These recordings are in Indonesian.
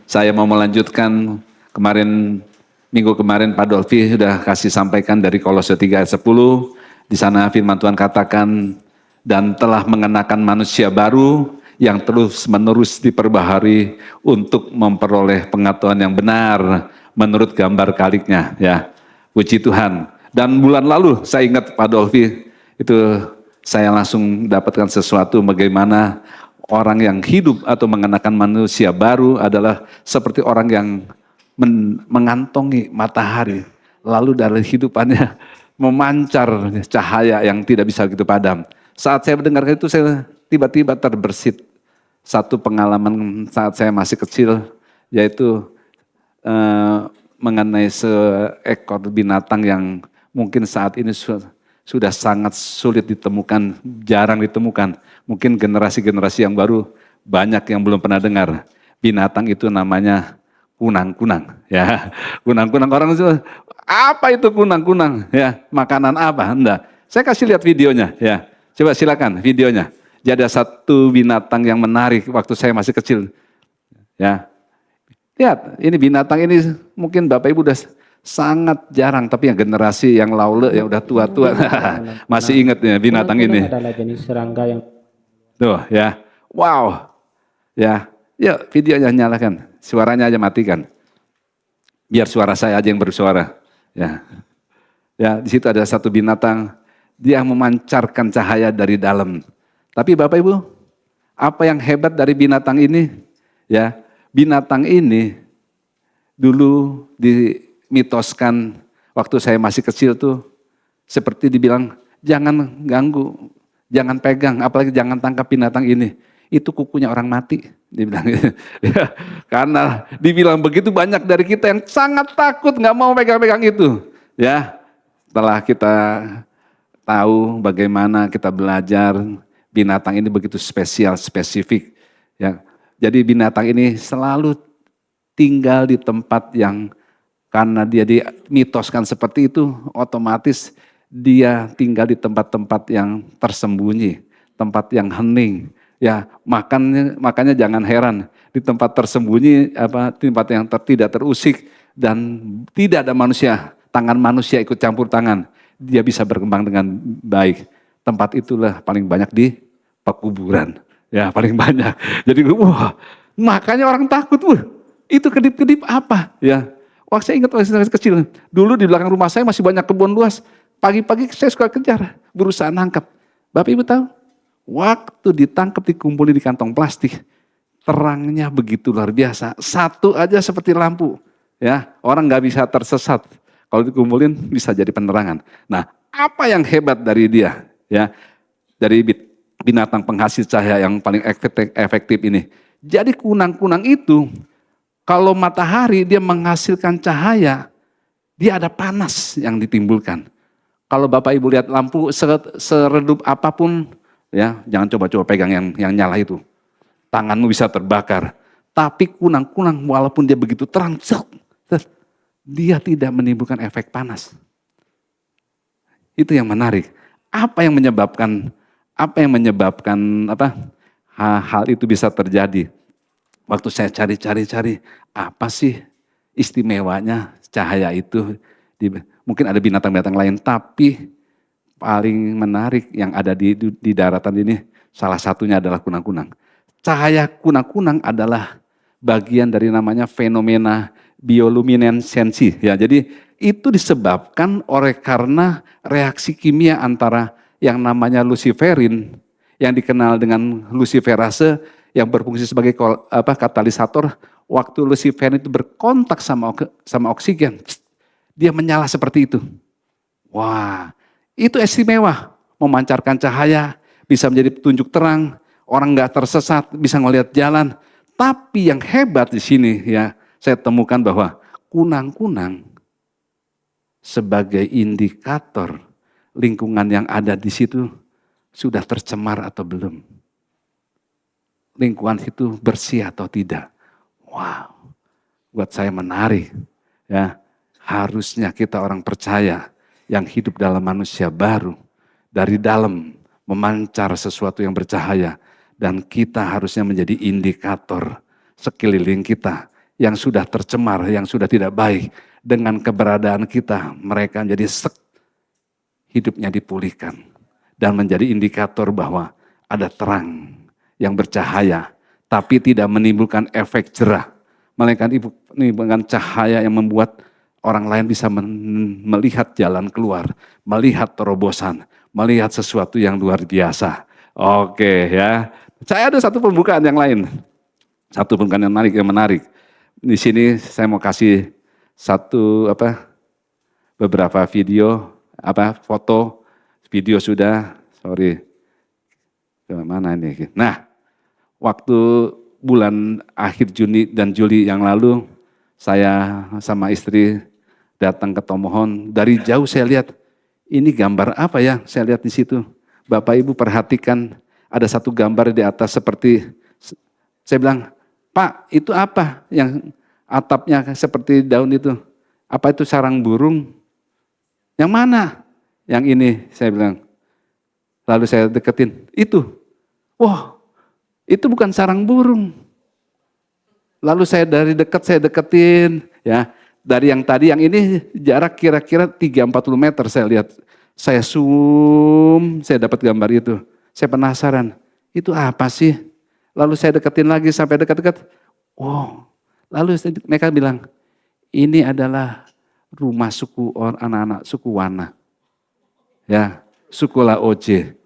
Saya mau melanjutkan minggu kemarin Pak Dolfi sudah kasih sampaikan dari Kolose 3 ayat 10. Di sana firman Tuhan katakan, dan telah mengenakan manusia baru yang terus menerus diperbaharui untuk memperoleh pengetahuan yang benar menurut gambar kaliknya. Ya, puji Tuhan. Dan bulan lalu saya ingat Pak Dolfi, itu saya langsung dapatkan sesuatu bagaimana orang yang hidup atau mengenakan manusia baru adalah seperti orang yang mengantongi matahari, lalu dari hidupannya memancar cahaya yang tidak bisa begitu padam. Saat saya mendengarkan itu, saya tiba-tiba terbersit satu pengalaman saat saya masih kecil, yaitu mengenai seekor binatang yang mungkin saat ini sudah sangat sulit ditemukan, jarang ditemukan. Mungkin generasi-generasi yang baru banyak yang belum pernah dengar. Binatang itu namanya kunang-kunang. Ya, kunang-kunang, orang itu, apa itu kunang-kunang? Ya, makanan apa? Enggak. Saya kasih lihat videonya. Ya, coba silakan videonya. Jadi ada satu binatang yang menarik waktu saya masih kecil. Ya, lihat, ini binatang ini mungkin Bapak Ibu udah sangat jarang, tapi yang generasi yang laule yang udah tua-tua masih ingat ya binatang ini. Adalah jenis serangga yang Tuh ya, wow, ya, yuk videonya nyalakan, suaranya aja matikan, biar suara saya aja yang bersuara. Ya, di situ ada satu binatang, dia memancarkan cahaya dari dalam. Tapi Bapak Ibu, apa yang hebat dari binatang ini? Ya, binatang ini dulu dimitoskan waktu saya masih kecil tuh, seperti dibilang jangan ganggu, jangan pegang, apalagi jangan tangkap binatang ini. Itu kukunya orang mati, dibilang gitu. Ya, karena dibilang begitu banyak dari kita yang sangat takut, nggak mau pegang-pegang itu. Ya, setelah kita tahu bagaimana kita belajar binatang ini begitu spesial, spesifik. Ya, jadi binatang ini selalu tinggal di tempat yang karena dia dimitoskan seperti itu, otomatis dia tinggal di tempat-tempat yang tersembunyi, tempat yang hening. Ya, makanya jangan heran di tempat tersembunyi, tempat yang tidak terusik dan tidak ada manusia, tangan manusia ikut campur tangan, dia bisa berkembang dengan baik. Tempat itulah paling banyak di pekuburan, ya paling banyak. Jadi wah, makanya orang takut, itu kedip-kedip apa? Ya, waktu saya ingat waktu saya kecil, dulu di belakang rumah saya masih banyak kebun luas. Pagi-pagi saya suka kejar, berusaha nangkap. Bapak Ibu tahu? Waktu ditangkap dikumpulin di kantong plastik, terangnya begitu luar biasa. Satu aja seperti lampu, ya orang nggak bisa tersesat. Kalau dikumpulin bisa jadi penerangan. Nah, apa yang hebat dari dia? Ya, dari binatang penghasil cahaya yang paling efektif ini. Jadi kunang-kunang itu, kalau matahari dia menghasilkan cahaya, dia ada panas yang ditimbulkan. Kalau Bapak Ibu lihat lampu seredup apapun, ya jangan coba-coba pegang yang nyala itu. Tanganmu bisa terbakar. Tapi kunang-kunang walaupun dia begitu terang, dia tidak menimbulkan efek panas. Itu yang menarik. Apa yang menyebabkan hal itu bisa terjadi? Waktu saya cari, apa sih istimewanya cahaya itu? Mungkin ada binatang-binatang lain, tapi paling menarik yang ada di daratan ini, salah satunya adalah kunang-kunang. Cahaya kunang-kunang adalah bagian dari namanya fenomena bioluminescensi. Ya, jadi itu disebabkan karena reaksi kimia antara yang namanya luciferin, yang dikenal dengan luciferase, yang berfungsi sebagai katalisator. Waktu luciferin itu berkontak sama oksigen, dia menyala seperti itu. Wah, itu istimewa, memancarkan cahaya, bisa menjadi petunjuk terang, orang nggak tersesat, bisa ngelihat jalan. Tapi yang hebat di sini ya, saya temukan bahwa kunang-kunang sebagai indikator lingkungan yang ada di situ sudah tercemar atau belum. Lingkungan itu bersih atau tidak. Wow, buat saya menarik. Ya, harusnya kita orang percaya yang hidup dalam manusia baru, dari dalam memancar sesuatu yang bercahaya, dan kita harusnya menjadi indikator sekeliling kita yang sudah tercemar, yang sudah tidak baik. Dengan keberadaan kita, mereka menjadi hidupnya dipulihkan. Dan menjadi indikator bahwa ada terang yang bercahaya, tapi tidak menimbulkan efek jerah. Melainkan menimbulkan cahaya yang membuat orang lain bisa melihat jalan keluar, melihat terobosan, melihat sesuatu yang luar biasa. Oke ya, saya ada satu pembukaan yang lain. Satu pembukaan yang menarik. Di sini saya mau kasih beberapa foto, video sudah, sorry. Mana ini? Nah, waktu bulan akhir Juni dan Juli yang lalu, saya sama istri datang ke Tomohon. Dari jauh saya lihat, ini gambar apa ya? Saya lihat di situ. Bapak Ibu perhatikan, ada satu gambar di atas seperti, saya bilang, Pak, itu apa yang atapnya seperti daun itu? Apa itu sarang burung? Yang mana? Yang ini, saya bilang. Lalu saya deketin, itu. Wah, itu bukan sarang burung. Lalu saya dari dekat saya deketin, ya. Dari yang tadi, yang ini jarak kira-kira 30-40 meter saya lihat. Saya zoom, saya dapat gambar itu. Saya penasaran, itu apa sih? Lalu saya deketin lagi sampai dekat-dekat. Wow, lalu mereka bilang, ini adalah rumah suku anak-anak suku Wana. Ya, suku Laoje.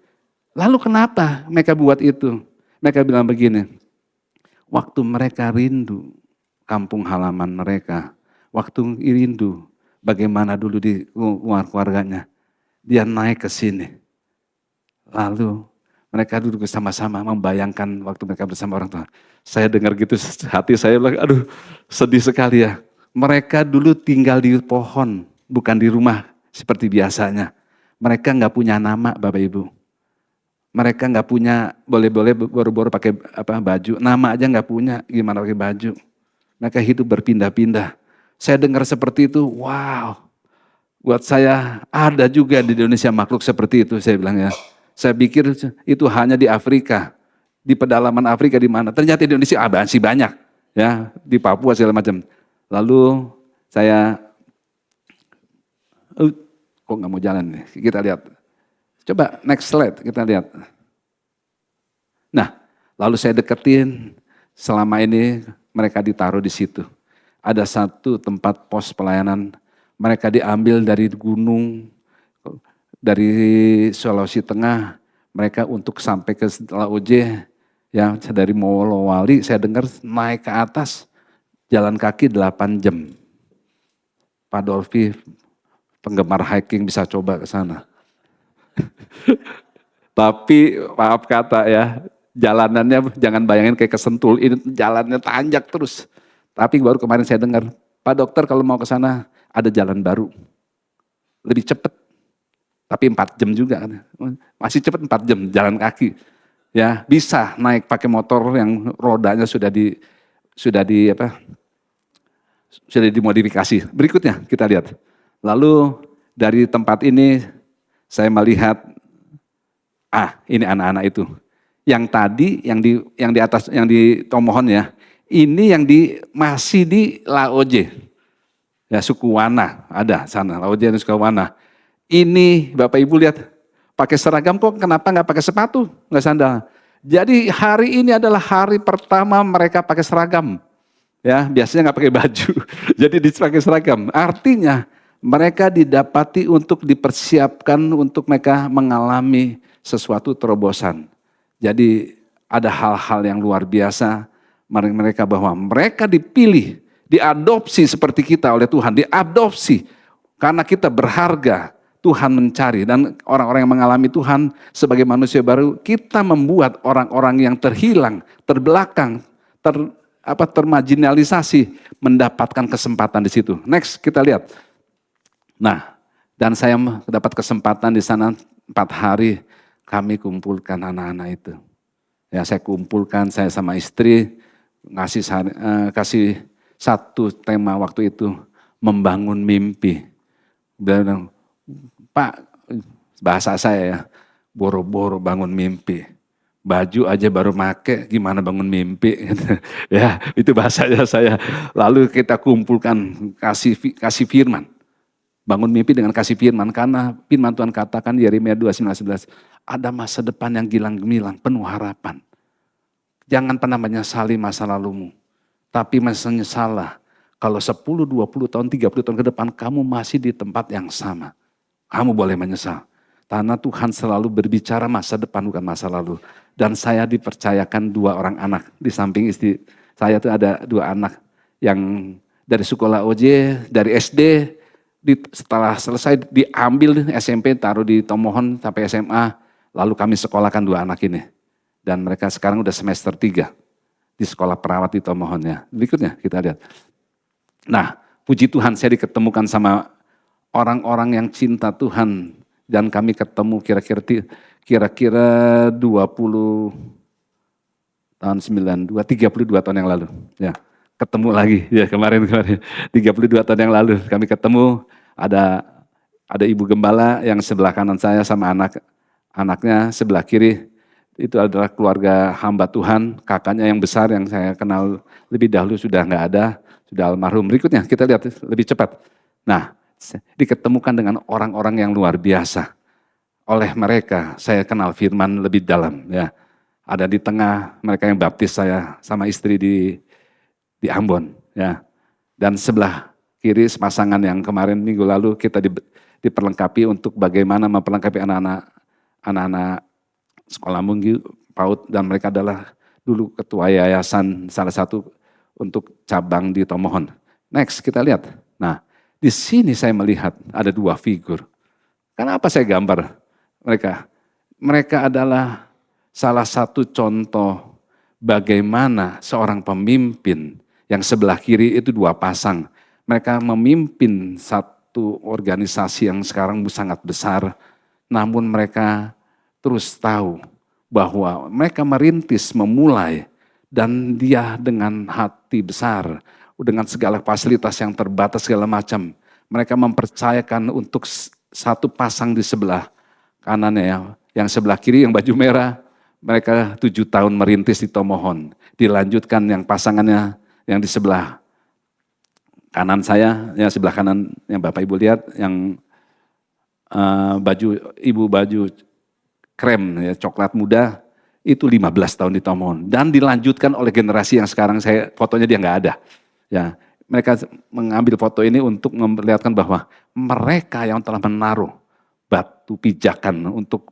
Lalu kenapa mereka buat itu? Mereka bilang begini, waktu mereka rindu kampung halaman mereka, waktu rindu bagaimana dulu di keluarganya, dia naik ke sini. Lalu mereka duduk bersama-sama membayangkan waktu mereka bersama orang tua. Saya dengar gitu hati saya bilang, aduh sedih sekali ya. Mereka dulu tinggal di pohon, bukan di rumah seperti biasanya. Mereka nggak punya nama Bapak Ibu. Mereka nggak punya, boleh-boleh boro-boro pakai baju, nama aja nggak punya, gimana pakai baju. Mereka hidup berpindah-pindah. Saya dengar seperti itu, wow. Buat saya ada juga di Indonesia makhluk seperti itu, saya bilang ya. Saya pikir itu hanya di Afrika, di pedalaman Afrika di mana. Ternyata di Indonesia masih banyak, ya, di Papua segala macam. Lalu saya, kok nggak mau jalan nih? Kita lihat. Coba next slide kita lihat. Nah, lalu saya deketin, selama ini mereka ditaruh di situ. Ada satu tempat pos pelayanan, mereka diambil dari gunung, dari Sulawesi Tengah, mereka untuk sampai ke Laoje, ya dari Molowali, saya dengar naik ke atas, jalan kaki 8 jam. Pak Dolfi, penggemar hiking bisa coba ke sana. Tapi maaf kata ya, jalanannya jangan bayangin kayak ke Sentul, ini jalannya tanjak terus. Tapi baru kemarin saya dengar, Pak Dokter kalau mau ke sana ada jalan baru. Lebih cepat. Tapi 4 jam juga. Masih cepat 4 jam jalan kaki. Ya, bisa naik pakai motor yang rodanya sudah dimodifikasi. Berikutnya kita lihat. Lalu dari tempat ini saya melihat ini anak-anak itu. Yang tadi yang di atas yang di Tomohon ya. Ini yang masih di Laoje. Ya, suku Wana ada sana, Laoje dan suku Wana. Ini Bapak Ibu lihat pakai seragam kok kenapa nggak pakai sepatu, nggak sandal. Jadi hari ini adalah hari pertama mereka pakai seragam. Ya, biasanya nggak pakai baju. Jadi dipakai seragam. Artinya mereka didapati untuk dipersiapkan untuk mereka mengalami sesuatu terobosan. Jadi ada hal-hal yang luar biasa mereka bahwa mereka dipilih, diadopsi seperti kita oleh Tuhan, diadopsi karena kita berharga. Tuhan mencari dan orang-orang yang mengalami Tuhan sebagai manusia baru, kita membuat orang-orang yang terhilang, terbelakang, termarginalisasi mendapatkan kesempatan di situ. Next kita lihat. Nah, dan saya dapat kesempatan di sana 4 hari kami kumpulkan anak-anak itu. Ya, saya kumpulkan, saya sama istri kasih satu tema waktu itu, membangun mimpi. Dan Pak, bahasa saya ya, boro-boro bangun mimpi. baju aja baru make, gimana bangun mimpi. Ya, itu bahasanya saya. Lalu kita kumpulkan, kasih firman. Bangun mimpi dengan kasih firman, karena firman Tuhan katakan di Yeremia 29:11, ada masa depan yang gilang gemilang, penuh harapan. Jangan pernah menyesali masa lalumu, tapi menyesalah kalau 10, 20 tahun, 30 tahun ke depan kamu masih di tempat yang sama. Kamu boleh menyesal. Karena Tuhan selalu berbicara masa depan bukan masa lalu. Dan saya dipercayakan 2 orang anak. Di samping istri saya tuh ada 2 anak yang dari sekolah OJ, dari SD, setelah selesai diambil SMP, taruh di Tomohon sampai SMA. Lalu kami sekolahkan 2 anak ini. Dan mereka sekarang udah semester 3 di sekolah perawat di Tomohon ya. Berikutnya kita lihat. Nah, puji Tuhan saya diketemukan sama orang-orang yang cinta Tuhan, dan kami ketemu kira-kira 20 tahun 92, 32 tahun yang lalu. Ya, ketemu lagi ya kemarin 32 tahun yang lalu kami ketemu, ada ibu gembala yang sebelah kanan saya sama anaknya sebelah kiri. Itu adalah keluarga hamba Tuhan, kakaknya yang besar yang saya kenal lebih dahulu sudah nggak ada, sudah almarhum. Berikutnya kita lihat lebih cepat. Nah, diketemukan dengan orang-orang yang luar biasa. Oleh mereka saya kenal firman lebih dalam ya. Ada di tengah mereka yang baptis saya sama istri di Ambon ya. Dan sebelah kiri pasangan yang kemarin minggu lalu kita diperlengkapi untuk bagaimana memperlengkapi anak-anak sekolah minggu PAUD, dan mereka adalah dulu ketua yayasan salah satu untuk cabang di Tomohon. Next kita lihat. Nah, di sini saya melihat ada 2 figur. Kenapa saya gambar mereka? Mereka adalah salah satu contoh bagaimana seorang pemimpin yang sebelah kiri itu 2 pasang. Mereka memimpin satu organisasi yang sekarang sangat besar, namun mereka terus tahu bahwa mereka merintis, memulai, dan dia dengan hati besar, dengan segala fasilitas yang terbatas segala macam. Mereka mempercayakan untuk satu pasang di sebelah kanannya ya, yang sebelah kiri yang baju merah, mereka 7 tahun merintis di Tomohon. Dilanjutkan yang pasangannya yang di sebelah kanan saya, yang sebelah kanan yang Bapak Ibu lihat, yang baju krem ya, coklat muda, itu 15 tahun di Tomohon. Dan dilanjutkan oleh generasi yang sekarang saya fotonya dia nggak ada. Ya, mereka mengambil foto ini untuk memperlihatkan bahwa mereka yang telah menaruh batu pijakan untuk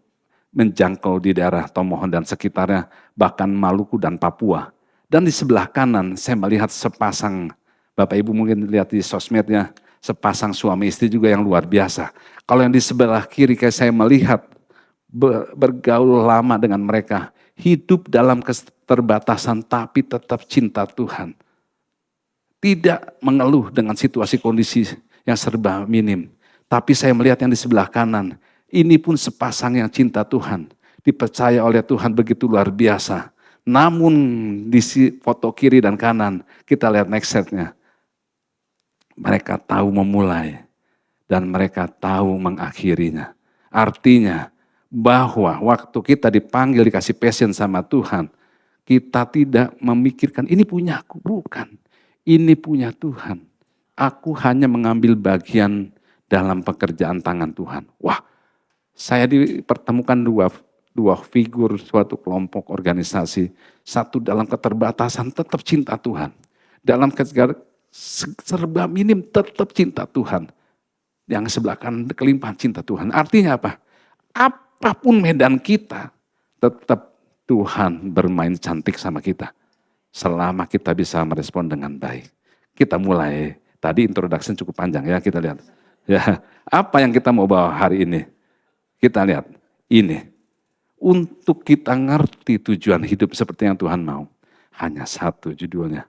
menjangkau di daerah Tomohon dan sekitarnya, bahkan Maluku dan Papua. Dan di sebelah kanan saya melihat sepasang, Bapak Ibu mungkin lihat di sosmednya, sepasang suami istri juga yang luar biasa. Kalau yang di sebelah kiri kayak saya melihat bergaul lama dengan mereka, hidup dalam keterbatasan tapi tetap cinta Tuhan. Tidak mengeluh dengan situasi kondisi yang serba minim. Tapi saya melihat yang di sebelah kanan, ini pun sepasang yang cinta Tuhan. Dipercaya oleh Tuhan begitu luar biasa. Namun di foto kiri dan kanan, kita lihat next setnya. Mereka tahu memulai dan mereka tahu mengakhirinya. Artinya bahwa waktu kita dipanggil dikasih passion sama Tuhan, kita tidak memikirkan ini punya aku, bukan. Ini punya Tuhan. Aku hanya mengambil bagian dalam pekerjaan tangan Tuhan. Wah, saya dipertemukan dua figur suatu kelompok organisasi. Satu dalam keterbatasan tetap cinta Tuhan. Dalam serba minim tetap cinta Tuhan. Yang sebelah kanan kelimpahan cinta Tuhan. Artinya apa? Apapun medan kita, tetap Tuhan bermain cantik sama kita. Selama kita bisa merespon dengan baik. Kita mulai, tadi introduction cukup panjang ya, kita lihat. Ya, apa yang kita mau bawa hari ini? Kita lihat, ini. Untuk kita ngerti tujuan hidup seperti yang Tuhan mau. Hanya satu judulnya,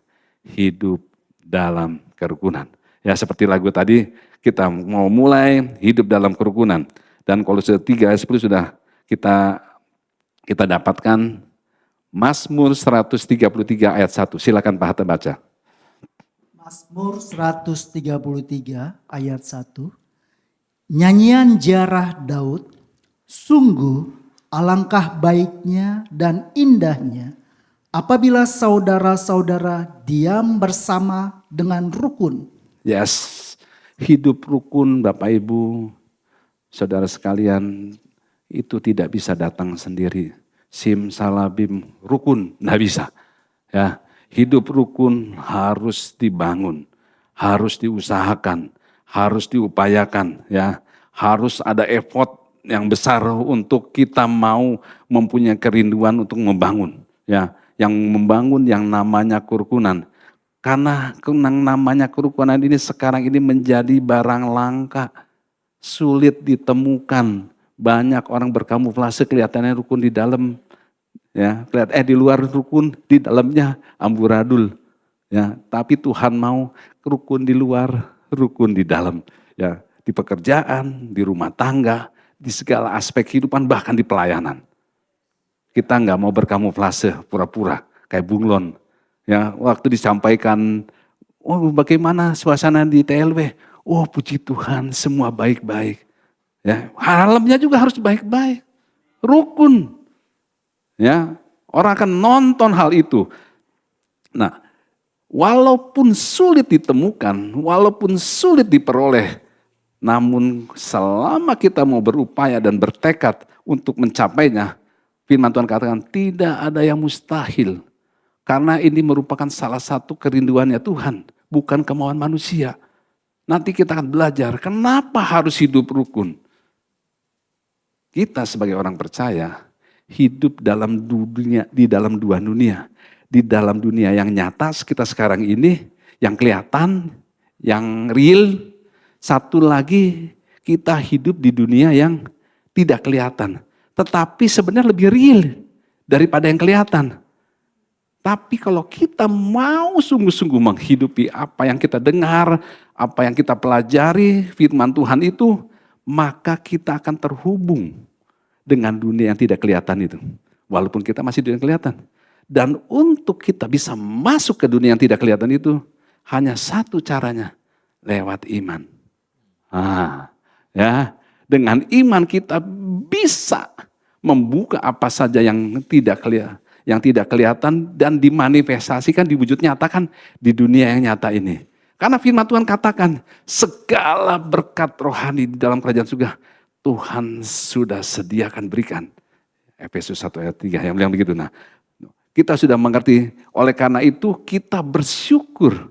hidup dalam kerukunan. Ya seperti lagu tadi, kita mau mulai hidup dalam kerukunan. Dan Kolose 3 ayat 10 sudah kita dapatkan. Mazmur 133 ayat 1. Silakan Pak Hatta baca. Mazmur 133 ayat 1. Nyanyian jarah Daud, sungguh alangkah baiknya dan indahnya apabila saudara-saudara diam bersama dengan rukun. Yes, hidup rukun Bapak Ibu, saudara sekalian, itu tidak bisa datang sendiri. Simsalabim rukun, nggak bisa. Ya, hidup rukun harus dibangun, harus diusahakan, harus diupayakan. Ya, harus ada effort yang besar untuk kita mau mempunyai kerinduan untuk membangun. Ya, yang membangun yang namanya kerukunan. Karena namanya kerukunan ini sekarang ini menjadi barang langka, sulit ditemukan. Banyak orang berkamuflase kelihatannya rukun di dalam, ya, di luar rukun, di dalamnya amburadul. Ya, tapi Tuhan mau rukun di luar, rukun di dalam. Ya, di pekerjaan, di rumah tangga, di segala aspek kehidupan, bahkan di pelayanan. Kita nggak mau berkamuflase, pura-pura kayak bunglon. Ya, waktu disampaikan, oh bagaimana suasana di TLW? Oh puji Tuhan, semua baik-baik. Ya, dalamnya juga harus baik-baik, rukun. Ya, orang akan nonton hal itu. Nah, walaupun sulit ditemukan, walaupun sulit diperoleh, namun selama kita mau berupaya dan bertekad untuk mencapainya, firman Tuhan katakan tidak ada yang mustahil. Karena ini merupakan salah satu kerinduannya Tuhan, bukan kemauan manusia. Nanti kita akan belajar kenapa harus hidup rukun. Kita sebagai orang percaya hidup dalam dunia, di dalam dua dunia. Di dalam dunia yang nyata kita sekarang ini, yang kelihatan, yang real. Satu lagi kita hidup di dunia yang tidak kelihatan. Tetapi sebenarnya lebih real daripada yang kelihatan. Tapi kalau kita mau sungguh-sungguh menghidupi apa yang kita dengar, apa yang kita pelajari, firman Tuhan itu, maka kita akan terhubung dengan dunia yang tidak kelihatan itu. Walaupun kita masih di dunia yang kelihatan. Dan untuk kita bisa masuk ke dunia yang tidak kelihatan itu, hanya satu caranya, lewat iman. Dengan iman kita bisa membuka apa saja yang tidak kelihatan dan dimanifestasikan, diwujud nyatakan di dunia yang nyata ini. Karena firman Tuhan katakan segala berkat rohani di dalam kerajaan surga Tuhan sudah sediakan berikan. Efesus 1 ayat 3 yang bilang begitu. Nah, kita sudah mengerti, oleh karena itu kita bersyukur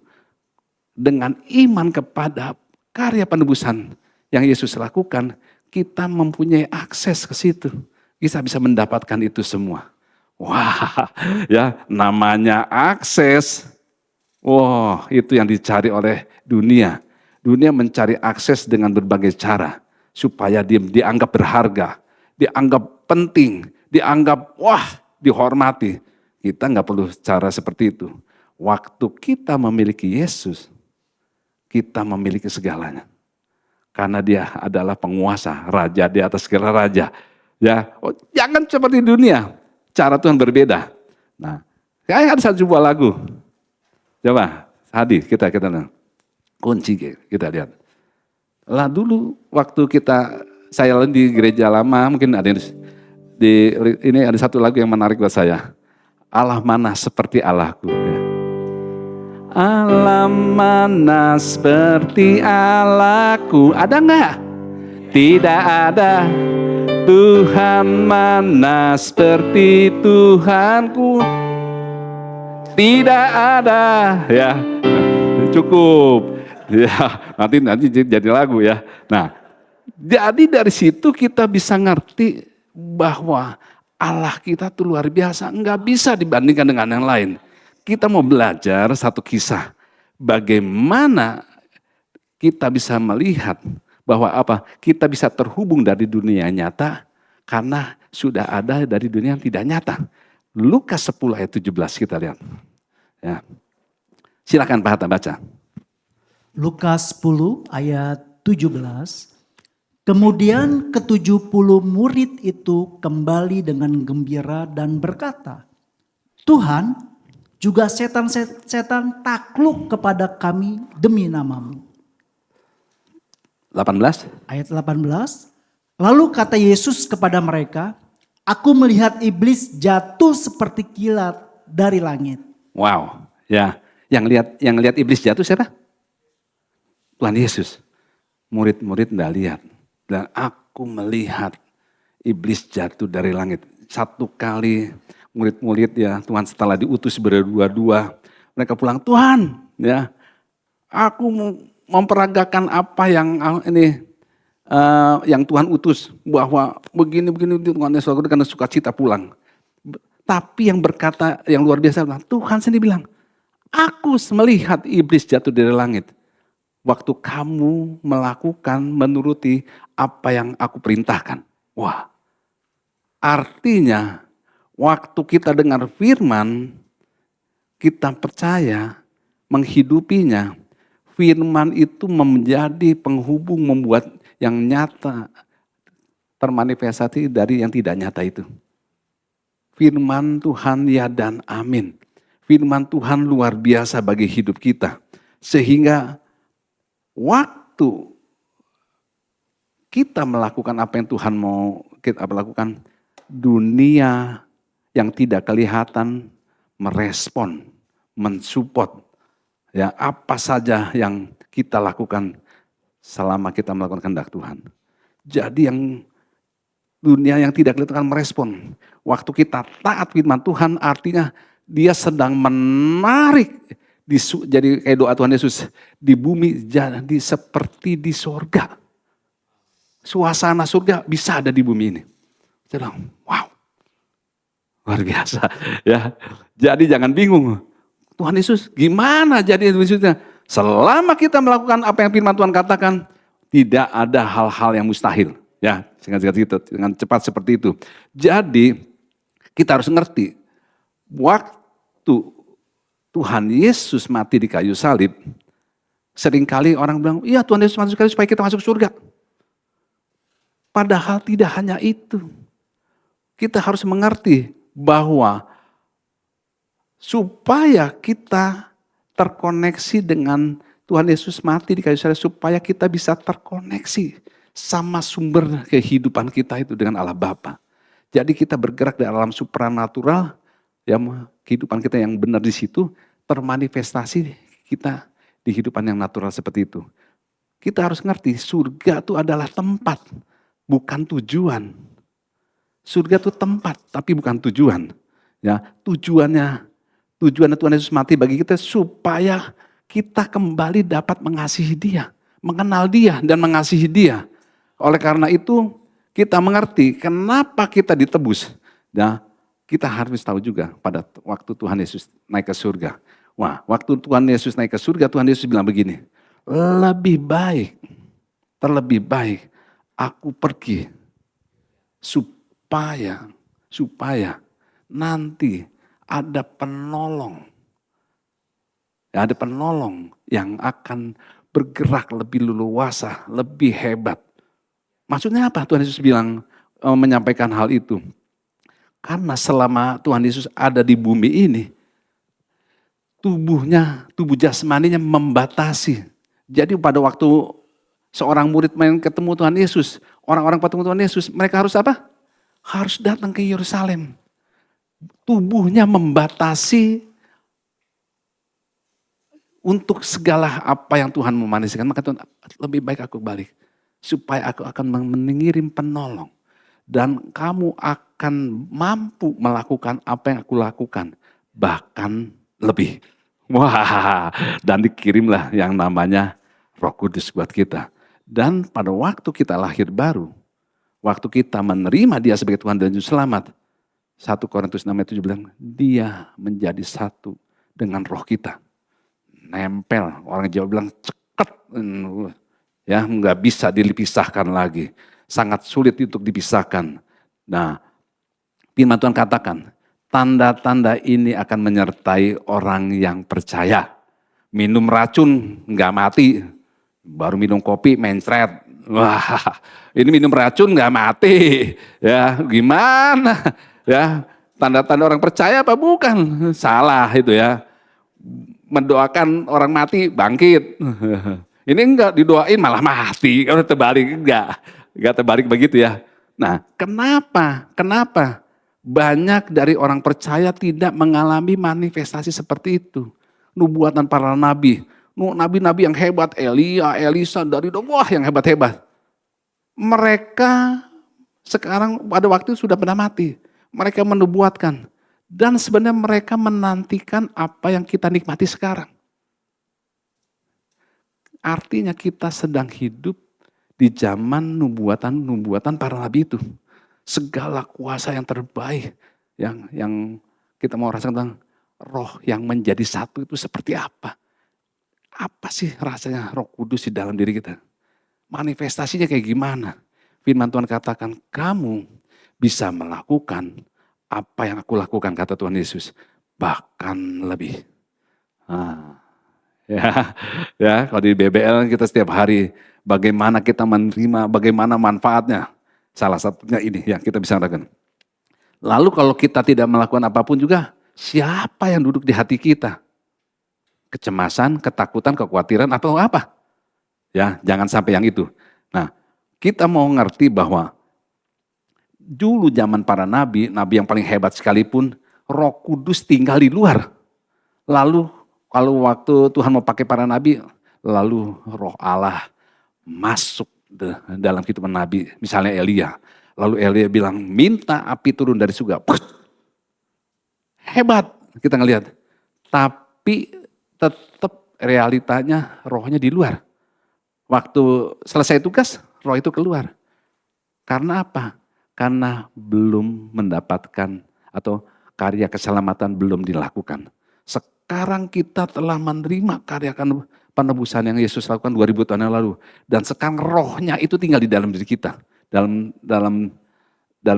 dengan iman kepada karya penebusan yang Yesus lakukan, kita mempunyai akses ke situ. Kita bisa mendapatkan itu semua. Wah, ya namanya akses. Wah, itu yang dicari oleh dunia. Dunia mencari akses dengan berbagai cara supaya dia dianggap berharga, dianggap penting, dianggap dihormati. Kita nggak perlu cara seperti itu. Waktu kita memiliki Yesus, kita memiliki segalanya. Karena dia adalah penguasa, raja di atas segala raja. Ya, jangan seperti dunia. Cara Tuhan berbeda. Nah, kayak ada satu buah lagu. Coba, Hadi, kita kunci kita lihat. Lah dulu waktu saya di gereja lama, mungkin ada yang ini ada satu lagu yang menarik buat saya. Allah mana seperti Allahku. Allah mana seperti Allahku. Ada enggak? Tidak ada. Tuhan mana seperti Tuhanku. Tidak ada. Ya, cukup. Ya, nanti jadi lagu ya. Nah, jadi dari situ kita bisa ngerti bahwa Allah kita tuh luar biasa. Enggak bisa dibandingkan dengan yang lain. Kita mau belajar satu kisah. Bagaimana kita bisa melihat bahwa kita bisa terhubung dari dunia nyata karena sudah ada dari dunia yang tidak nyata. Lukas 10 ayat 17 kita lihat. Ya. Silakan Pak Hatta baca. Lukas 10 ayat 17. Kemudian ke-70 murid itu kembali dengan gembira dan berkata, Tuhan, juga setan-setan takluk kepada kami demi namamu. 18. Ayat 18. Lalu kata Yesus kepada mereka, Aku melihat iblis jatuh seperti kilat dari langit. Wow, ya. Yang lihat iblis jatuh siapa? Tuhan Yesus. Murid-murid enggak lihat. Dan aku melihat iblis jatuh dari langit. Satu kali murid-murid ya, Tuhan setelah diutus berdua-dua, mereka pulang, Tuhan, ya, aku mau memperagakan apa yang yang Tuhan utus, bahwa begini Tuhan Yesus aku dengan sukacita pulang. Tapi yang berkata yang luar biasa, Tuhan sendiri bilang, aku melihat iblis jatuh dari langit. Waktu kamu melakukan menuruti apa yang aku perintahkan. Wah, artinya waktu kita dengar firman, kita percaya, menghidupinya, firman itu menjadi penghubung membuat yang nyata termanifestasi dari yang tidak nyata itu. Firman Tuhan ya dan amin. Firman Tuhan luar biasa bagi hidup kita. Sehingga waktu kita melakukan apa yang Tuhan mau kita lakukan, dunia yang tidak kelihatan merespon, mensupport ya apa saja yang kita lakukan selama kita melakukan kehendak Tuhan. Jadi yang dunia yang tidak kelihatan merespon. Waktu kita taat firman Tuhan artinya dia sedang menarik jadi kayak doa Tuhan Yesus di bumi jadi seperti di sorga. Suasana surga bisa ada di bumi ini. Saya bilang, wow, luar biasa ya. Jadi jangan bingung. Tuhan Yesus gimana jadi Yesusnya? Selama kita melakukan apa yang firman Tuhan katakan, tidak ada hal-hal yang mustahil. Ya, dengan cepat seperti itu. Jadi kita harus ngerti, waktu Tuhan Yesus mati di kayu salib, seringkali orang bilang, iya Tuhan Yesus mati di kayu supaya kita masuk surga. Padahal tidak hanya itu. Kita harus mengerti bahwa supaya kita terkoneksi dengan Tuhan Yesus mati di kayu salib, supaya kita bisa terkoneksi sama sumber kehidupan kita itu dengan Allah Bapa. Jadi kita bergerak di alam supranatural, ya kehidupan kita yang benar di situ termanifestasi kita di kehidupan yang natural seperti itu. Kita harus ngerti surga itu adalah tempat, bukan tujuan. Surga itu tempat, tapi bukan tujuan. Ya, tujuan Tuhan Yesus mati bagi kita supaya kita kembali dapat mengasihi Dia, mengenal Dia dan mengasihi Dia. Oleh karena itu kita mengerti kenapa kita ditebus. Ya, kita harus tahu juga pada waktu Tuhan Yesus naik ke surga. Wah, waktu Tuhan Yesus naik ke surga, Tuhan Yesus bilang begini, terlebih baik aku pergi supaya nanti ada penolong. Ya, ada penolong yang akan bergerak lebih leluasa, lebih hebat. Maksudnya apa Tuhan Yesus bilang menyampaikan hal itu? Karena selama Tuhan Yesus ada di bumi ini, tubuh jasmaninya membatasi. Jadi pada waktu seorang murid ketemu Tuhan Yesus, orang-orang ketemu Tuhan Yesus, mereka harus apa? Harus datang ke Yerusalem. Tubuhnya membatasi untuk segala apa yang Tuhan memanusiakan. Maka Tuhan, lebih baik aku balik. Supaya aku akan mengirim penolong. Dan kamu akan mampu melakukan apa yang aku lakukan. Bahkan lebih. Wah, dan dikirimlah yang namanya Roh Kudus buat kita. Dan pada waktu kita lahir baru, waktu kita menerima Dia sebagai Tuhan dan Juru Selamat, 1 Korintus 6:7 bilang, Dia menjadi satu dengan roh kita. Nempel, orang Jawa bilang ceket. Ya, nggak bisa dipisahkan lagi. Sangat sulit untuk dipisahkan. Nah, firman Tuhan katakan, tanda-tanda ini akan menyertai orang yang percaya. Minum racun nggak mati, baru minum kopi mencret. Wah, ini minum racun nggak mati. Ya, gimana? Ya, tanda-tanda orang percaya apa bukan? Salah itu ya. Mendoakan orang mati bangkit. Ini enggak didoain malah mati. Kalau terbalik enggak terbalik begitu ya. Nah, kenapa? Kenapa banyak dari orang percaya tidak mengalami manifestasi seperti itu? Nubuatan para nabi, nabi-nabi yang hebat, Elia, Elisa, dari wah yang hebat-hebat. Mereka sekarang pada waktu itu sudah pernah mati. Mereka menubuatkan. Dan sebenarnya mereka menantikan apa yang kita nikmati sekarang. Artinya kita sedang hidup di zaman nubuatan para nabi itu. Segala kuasa yang terbaik yang kita mau rasakan tentang roh yang menjadi satu itu seperti apa? Apa sih rasanya Roh Kudus di dalam diri kita? Manifestasinya kayak gimana? Firman Tuhan katakan, kamu bisa melakukan apa yang aku lakukan, kata Tuhan Yesus. Bahkan lebih. Nah, ya, kalau di BBL kita setiap hari, bagaimana kita menerima, bagaimana manfaatnya. Salah satunya ini yang kita bisa lakukan. Lalu kalau kita tidak melakukan apapun juga, siapa yang duduk di hati kita? Kecemasan, ketakutan, kekhawatiran, atau apa? Ya, jangan sampai yang itu. Nah, kita mau ngerti bahwa dulu zaman para nabi, nabi yang paling hebat sekalipun, Roh Kudus tinggal di luar. Lalu kalau waktu Tuhan mau pakai para nabi, lalu Roh Allah masuk dalam kehidupan nabi, misalnya Elia. Lalu Elia bilang, minta api turun dari surga. Hebat kita ngelihat. Tapi tetap realitanya rohnya di luar. Waktu selesai tugas, roh itu keluar. Karena apa? Karena belum mendapatkan atau karya keselamatan belum dilakukan. Sekarang kita telah menerima karya penebusan yang Yesus lakukan 2000 tahun yang lalu. Dan sekarang rohnya itu tinggal di dalam diri kita. Dalam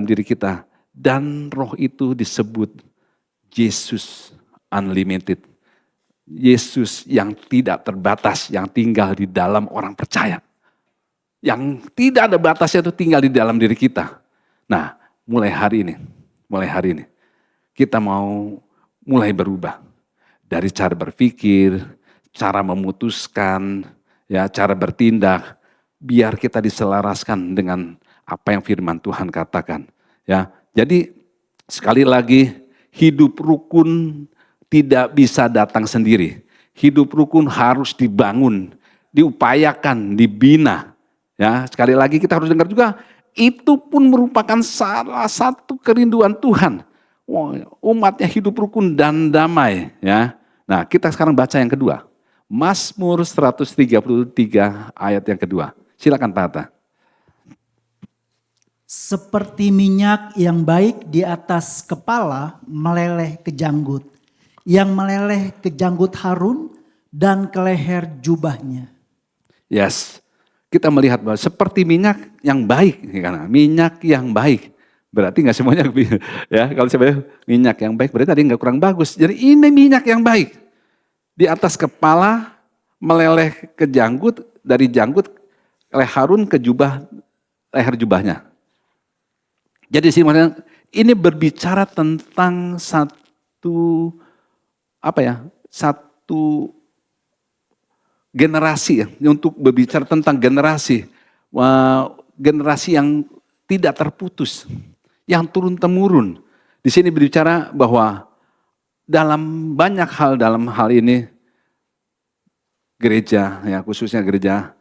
diri kita. Dan roh itu disebut Yesus Unlimited. Yesus yang tidak terbatas, yang tinggal di dalam orang percaya. Yang tidak ada batasnya itu tinggal di dalam diri kita. Nah, mulai hari ini, kita mau mulai berubah. Dari cara berpikir, cara memutuskan, ya, cara bertindak, biar kita diselaraskan dengan apa yang firman Tuhan katakan. Ya, jadi sekali lagi, hidup rukun tidak bisa datang sendiri. Hidup rukun harus dibangun, diupayakan, dibina. Ya, sekali lagi kita harus dengar juga, itu pun merupakan salah satu kerinduan Tuhan. Umatnya hidup rukun dan damai. Ya. Nah, kita sekarang baca yang kedua. Mazmur 133 ayat yang kedua. Silakan Pak Hatta. Seperti minyak yang baik di atas kepala meleleh ke janggut. Yang meleleh ke janggut Harun dan ke leher jubahnya. Yes, kita melihat bahwa seperti minyak yang baik. Minyak yang baik. Berarti nggak semuanya, ya kalau sebenarnya minyak yang baik berarti tadi nggak kurang bagus. Jadi ini minyak yang baik. Di atas kepala meleleh ke janggut, dari janggut oleh Harun ke leher jubahnya. Jadi ini berbicara tentang satu generasi ya, untuk berbicara tentang generasi yang tidak terputus, yang turun-temurun. Di sini berbicara bahwa dalam banyak hal dalam hal ini gereja, ya khususnya gereja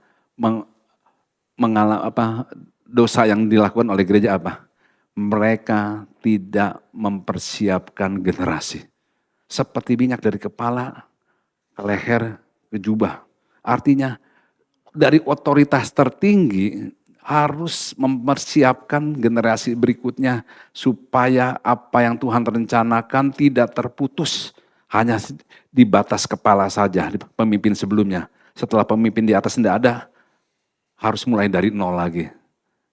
mengalami dosa yang dilakukan oleh gereja apa? Mereka tidak mempersiapkan generasi. Seperti minyak dari kepala ke leher ke jubah. Artinya dari otoritas tertinggi harus mempersiapkan generasi berikutnya supaya apa yang Tuhan rencanakan tidak terputus hanya di batas kepala saja, di pemimpin sebelumnya. Setelah pemimpin di atas tidak ada, harus mulai dari nol lagi.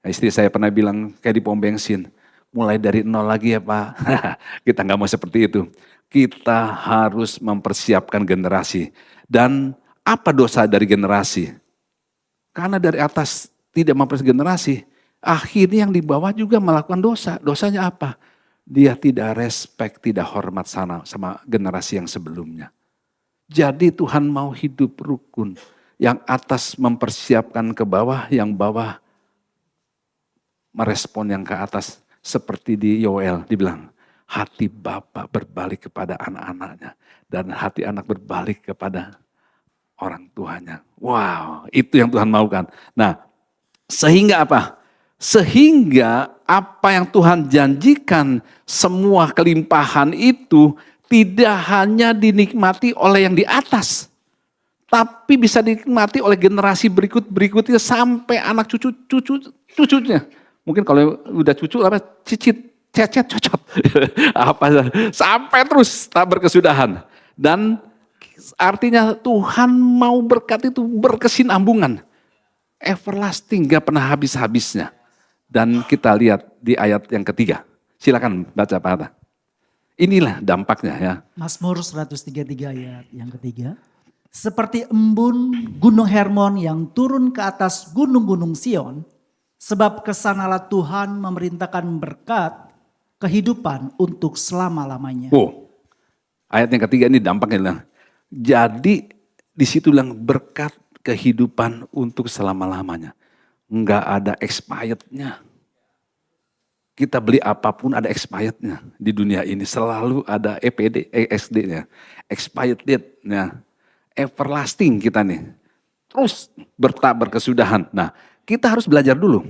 Istri saya pernah bilang kayak di pom bensin, mulai dari nol lagi ya Pak. Kita nggak mau seperti itu. Kita harus mempersiapkan generasi. Dan apa dosa dari generasi? Karena dari atas tidak mempersiapkan generasi, akhirnya yang di bawah juga melakukan dosa. Dosanya apa? Dia tidak respect, tidak hormat sama generasi yang sebelumnya. Jadi Tuhan mau hidup rukun. Yang atas mempersiapkan ke bawah, yang bawah merespon yang ke atas. Seperti di Yoel, dibilang, hati Bapa berbalik kepada anak-anaknya. Dan hati anak berbalik kepada orang tuanya. Wow, itu yang Tuhan maukan. Nah, sehingga apa? Sehingga apa yang Tuhan janjikan, semua kelimpahan itu tidak hanya dinikmati oleh yang di atas, tapi bisa dinikmati oleh generasi berikutnya sampai anak cucunya. Mungkin kalau udah cucu apa cicit, cecet, cocot. Apa sampai terus tak berkesudahan. Dan artinya Tuhan mau berkat itu berkesinambungan. Everlasting, gak pernah habis-habisnya. Dan kita lihat di ayat yang ketiga. Silakan baca Pak Hatta. Inilah dampaknya ya. Mazmur 133 ayat yang ketiga. Seperti embun gunung Hermon yang turun ke atas gunung-gunung Sion. Sebab kesanalah Tuhan memerintahkan berkat kehidupan untuk selama-lamanya. Oh, ayat yang ketiga ini dampaknya. Jadi di situ bilang berkat kehidupan untuk selama-lamanya. Enggak ada expirednya. Kita beli apapun ada expirednya di dunia ini. Selalu ada ESD-nya. Expired date-nya. Everlasting kita nih. Terus tak berkesudahan. Nah, kita harus belajar dulu.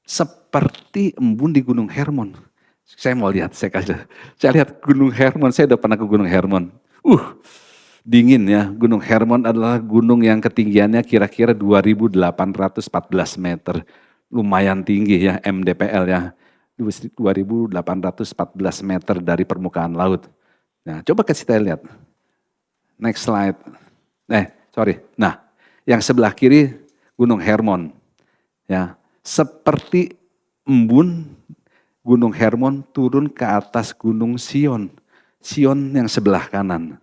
Seperti embun di Gunung Hermon. Saya mau lihat, saya lihat Gunung Hermon. Saya udah pernah ke Gunung Hermon. Dingin ya. Gunung Hermon adalah gunung yang ketinggiannya kira-kira 2.814 meter. Lumayan tinggi ya, MDPL ya. 2.814 meter dari permukaan laut. Nah, coba kita lihat. Next slide. Nah, yang sebelah kiri Gunung Hermon. Ya, seperti embun Gunung Hermon turun ke atas Gunung Sion. Sion yang sebelah kanan.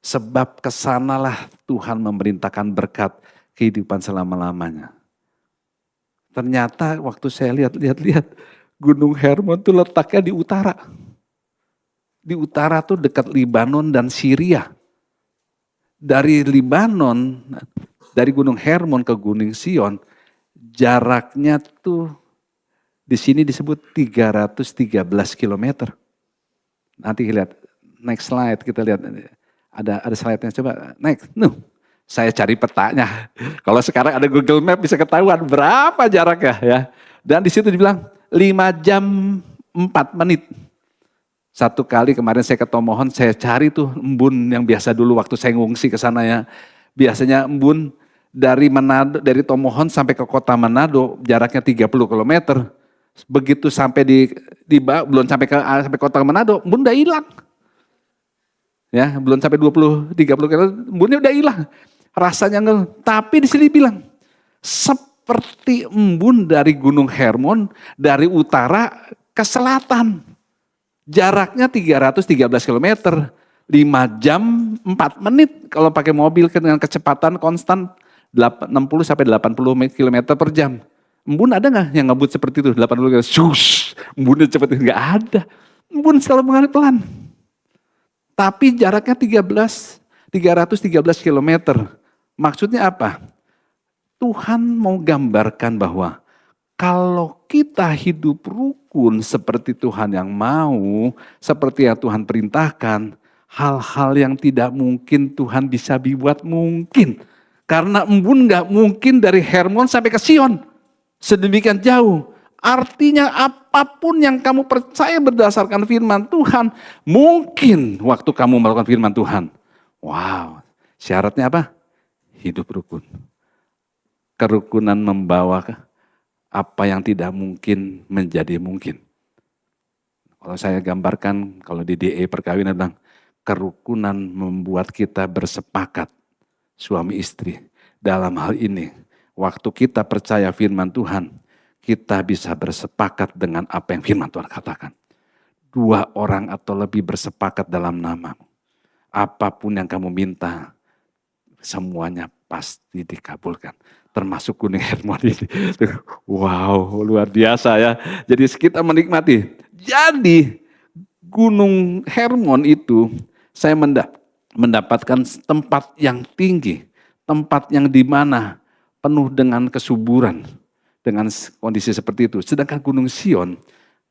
Sebab kesanalah Tuhan memerintahkan berkat kehidupan selama-lamanya. Ternyata waktu saya lihat Gunung Hermon itu letaknya di utara. Di utara tuh dekat Libanon dan Syria. Dari Libanon, dari Gunung Hermon ke Gunung Sion, jaraknya tuh di sini disebut 313 km. Nanti lihat, next slide kita lihat. Ada slide-nya, coba next. Saya cari petanya. Kalau sekarang ada Google Map bisa ketahuan berapa jaraknya ya. Dan di situ dibilang 5 jam 4 menit. Satu kali kemarin saya ke Tomohon, saya cari tuh embun yang biasa dulu waktu saya ngungsi ke sana ya. Biasanya embun dari Manado, dari Tomohon sampai ke kota Manado jaraknya 30 km. Begitu sampai belum sampai kota Manado, embun udah hilang. Ya, belum sampai 20-30 km, embunnya udah hilang. Rasanya tapi di sini bilang seperti embun dari Gunung Hermon dari utara ke selatan. Jaraknya 313 km, 5 jam 4 menit kalau pakai mobil dengan kecepatan konstan 60 sampai 80 km per jam. Embun ada nggak yang ngebut seperti itu? 80 km, shush, embunnya cepet, nggak ada. Embun selalu mengalir pelan. Tapi jaraknya 313 km. Maksudnya apa? Tuhan mau gambarkan bahwa kalau kita hidup rukun seperti Tuhan yang mau, seperti yang Tuhan perintahkan, hal-hal yang tidak mungkin Tuhan bisa dibuat mungkin. Karena embun gak mungkin dari Hermon sampai ke Sion. Sedemikian jauh. Artinya apapun yang kamu percaya berdasarkan firman Tuhan, mungkin waktu kamu melakukan firman Tuhan. Wow, syaratnya apa? Hidup rukun. Kerukunan membawa apa yang tidak mungkin menjadi mungkin. Kalau saya gambarkan, kalau di DE perkawinan bilang, kerukunan membuat kita bersepakat, suami istri. Dalam hal ini, waktu kita percaya firman Tuhan, kita bisa bersepakat dengan apa yang firman Tuhan katakan. 2 orang atau lebih bersepakat dalam namamu. Apapun yang kamu minta, semuanya pasti dikabulkan. Termasuk Gunung Hermon ini. Wow, luar biasa ya. Jadi kita menikmati. Jadi Gunung Hermon itu saya mendapatkan tempat yang tinggi. Tempat yang dimana penuh dengan kesuburan. dengan kondisi seperti itu. Sedangkan Gunung Sion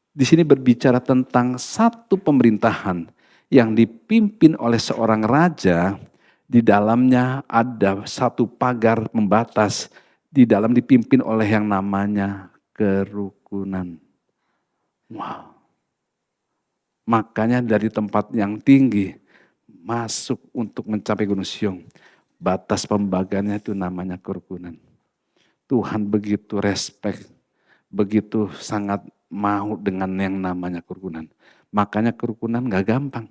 di sini berbicara tentang satu pemerintahan yang dipimpin oleh seorang raja. Di dalamnya ada satu pagar pembatas, di dalam dipimpin oleh yang namanya kerukunan. Wow. Makanya dari tempat yang tinggi masuk untuk mencapai Gunung Sion. Batas pembaganya itu namanya kerukunan. Tuhan begitu respect, begitu sangat mau dengan yang namanya kerukunan. Makanya kerukunan gak gampang.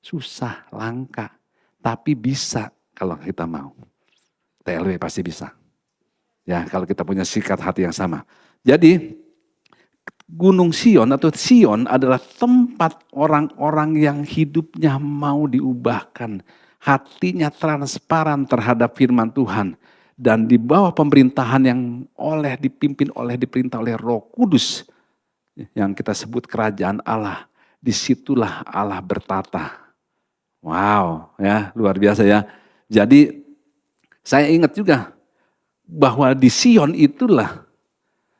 Susah, langka. Tapi bisa kalau kita mau. TLW pasti bisa. Ya, kalau kita punya sikap hati yang sama. Jadi Gunung Sion atau Sion adalah tempat orang-orang yang hidupnya mau diubahkan. Hatinya transparan terhadap firman Tuhan. Dan di bawah pemerintahan yang diperintah oleh Roh Kudus. Yang kita sebut kerajaan Allah. Disitulah Allah bertata. Wow, ya luar biasa ya. Jadi saya ingat juga bahwa di Sion itulah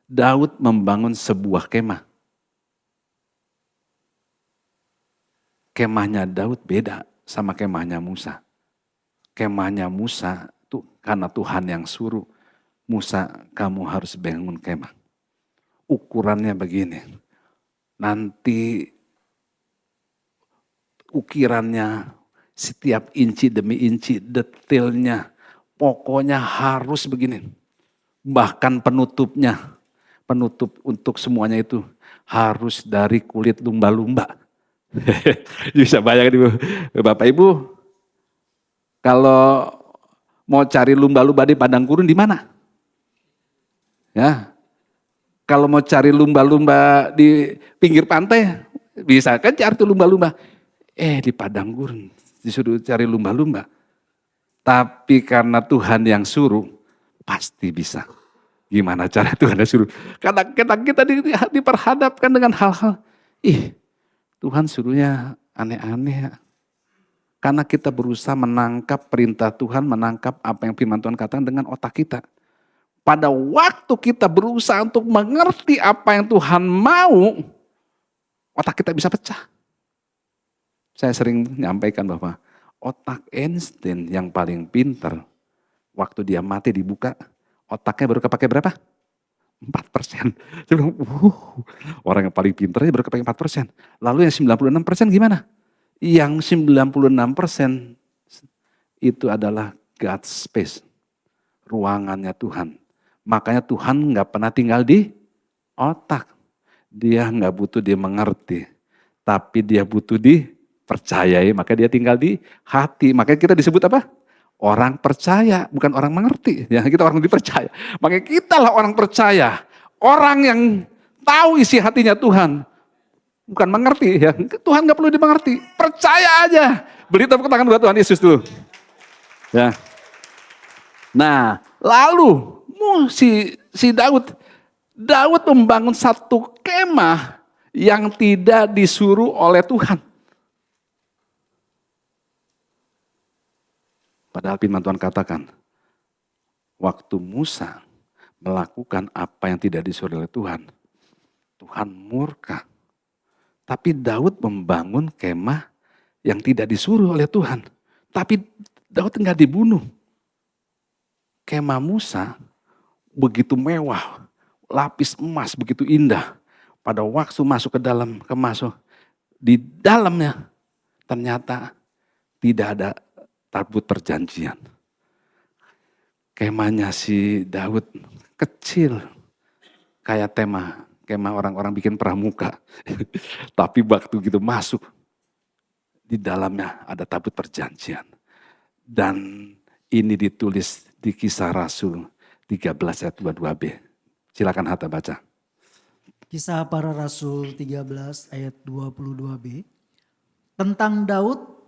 Daud membangun sebuah kemah. Kemahnya Daud beda sama kemahnya Musa. Kemahnya Musa itu karena Tuhan yang suruh, Musa kamu harus bangun kemah. Ukurannya begini. Nanti ukirannya setiap inci demi inci, detailnya, pokoknya harus begini. Bahkan penutup untuk semuanya itu harus dari kulit lumba-lumba. Bisa bayangkan Ibu, Bapak Ibu, kalau mau cari lumba-lumba di padang gurun di mana? Ya, kalau mau cari lumba-lumba di pinggir pantai, bisa kan cari tuh lumba-lumba. Di padang gurun disuruh cari lumba-lumba. Tapi karena Tuhan yang suruh, pasti bisa. Gimana cara Tuhan yang suruh? Karena kita diperhadapkan dengan hal-hal, Tuhan suruhnya aneh-aneh. Karena kita berusaha menangkap perintah Tuhan, menangkap apa yang firman Tuhan katakan dengan otak kita. Pada waktu kita berusaha untuk mengerti apa yang Tuhan mau, otak kita bisa pecah. Saya sering menyampaikan bahwa otak Einstein yang paling pintar, waktu dia mati dibuka, otaknya baru kepake berapa? 4%. Saya bilang, orang yang paling pintar aja baru kepake 4%. Lalu yang 96% gimana? Yang 96% itu adalah God's space. Ruangannya Tuhan. Makanya Tuhan gak pernah tinggal di otak. Dia gak butuh dia mengerti. Tapi dia butuh dipercayai. Maka dia tinggal di hati. Makanya kita disebut apa? Orang percaya, bukan orang mengerti. Ya, kita orang dipercaya. Makanya kita lah orang percaya. Orang yang tahu isi hatinya Tuhan. Bukan mengerti. Ya. Tuhan gak perlu dimengerti. Percaya aja. Beri tepuk tangan buat Tuhan Yesus dulu. Ya. Nah, lalu si Daud membangun satu kemah yang tidak disuruh oleh Tuhan. Padahal firman Tuhan katakan, waktu Musa melakukan apa yang tidak disuruh oleh Tuhan, Tuhan murka. Tapi Daud membangun kemah yang tidak disuruh oleh Tuhan. Tapi Daud enggak dibunuh. Kemah Musa begitu mewah, lapis emas begitu indah. Pada waktu masuk ke dalam kemah, di dalamnya ternyata tidak ada tabut perjanjian. Kemahnya si Daud kecil. Kayak kemah orang-orang bikin pramuka. Tapi waktu gitu masuk, di dalamnya ada tabut perjanjian. Dan ini ditulis di Kisah Rasul 13 ayat 22b. Silakan Hatta baca. Kisah Para Rasul 13 ayat 22b. Tentang Daud,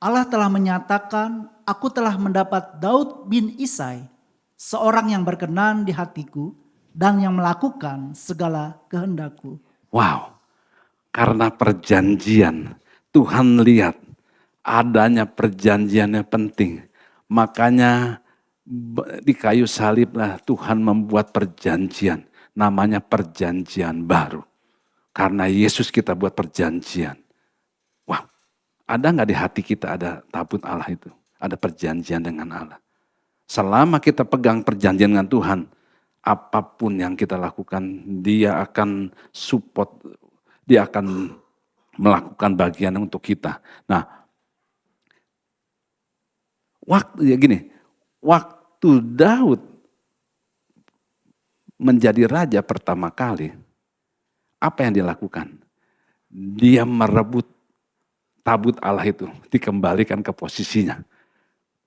Allah telah menyatakan, aku telah mendapat Daud bin Isai, seorang yang berkenan di hatiku dan yang melakukan segala kehendakku. Wow, karena perjanjian, Tuhan lihat adanya perjanjiannya penting. Makanya Di kayu salib lah Tuhan membuat perjanjian. Namanya perjanjian baru. Karena Yesus kita buat perjanjian. Wah, ada nggak di hati kita ada tabut Allah itu? Ada perjanjian dengan Allah. Selama kita pegang perjanjian dengan Tuhan, apapun yang kita lakukan, dia akan support, dia akan melakukan bagian untuk kita. Nah, waktu Daud menjadi raja pertama kali, apa yang dilakukan? Dia merebut tabut Allah itu, dikembalikan ke posisinya.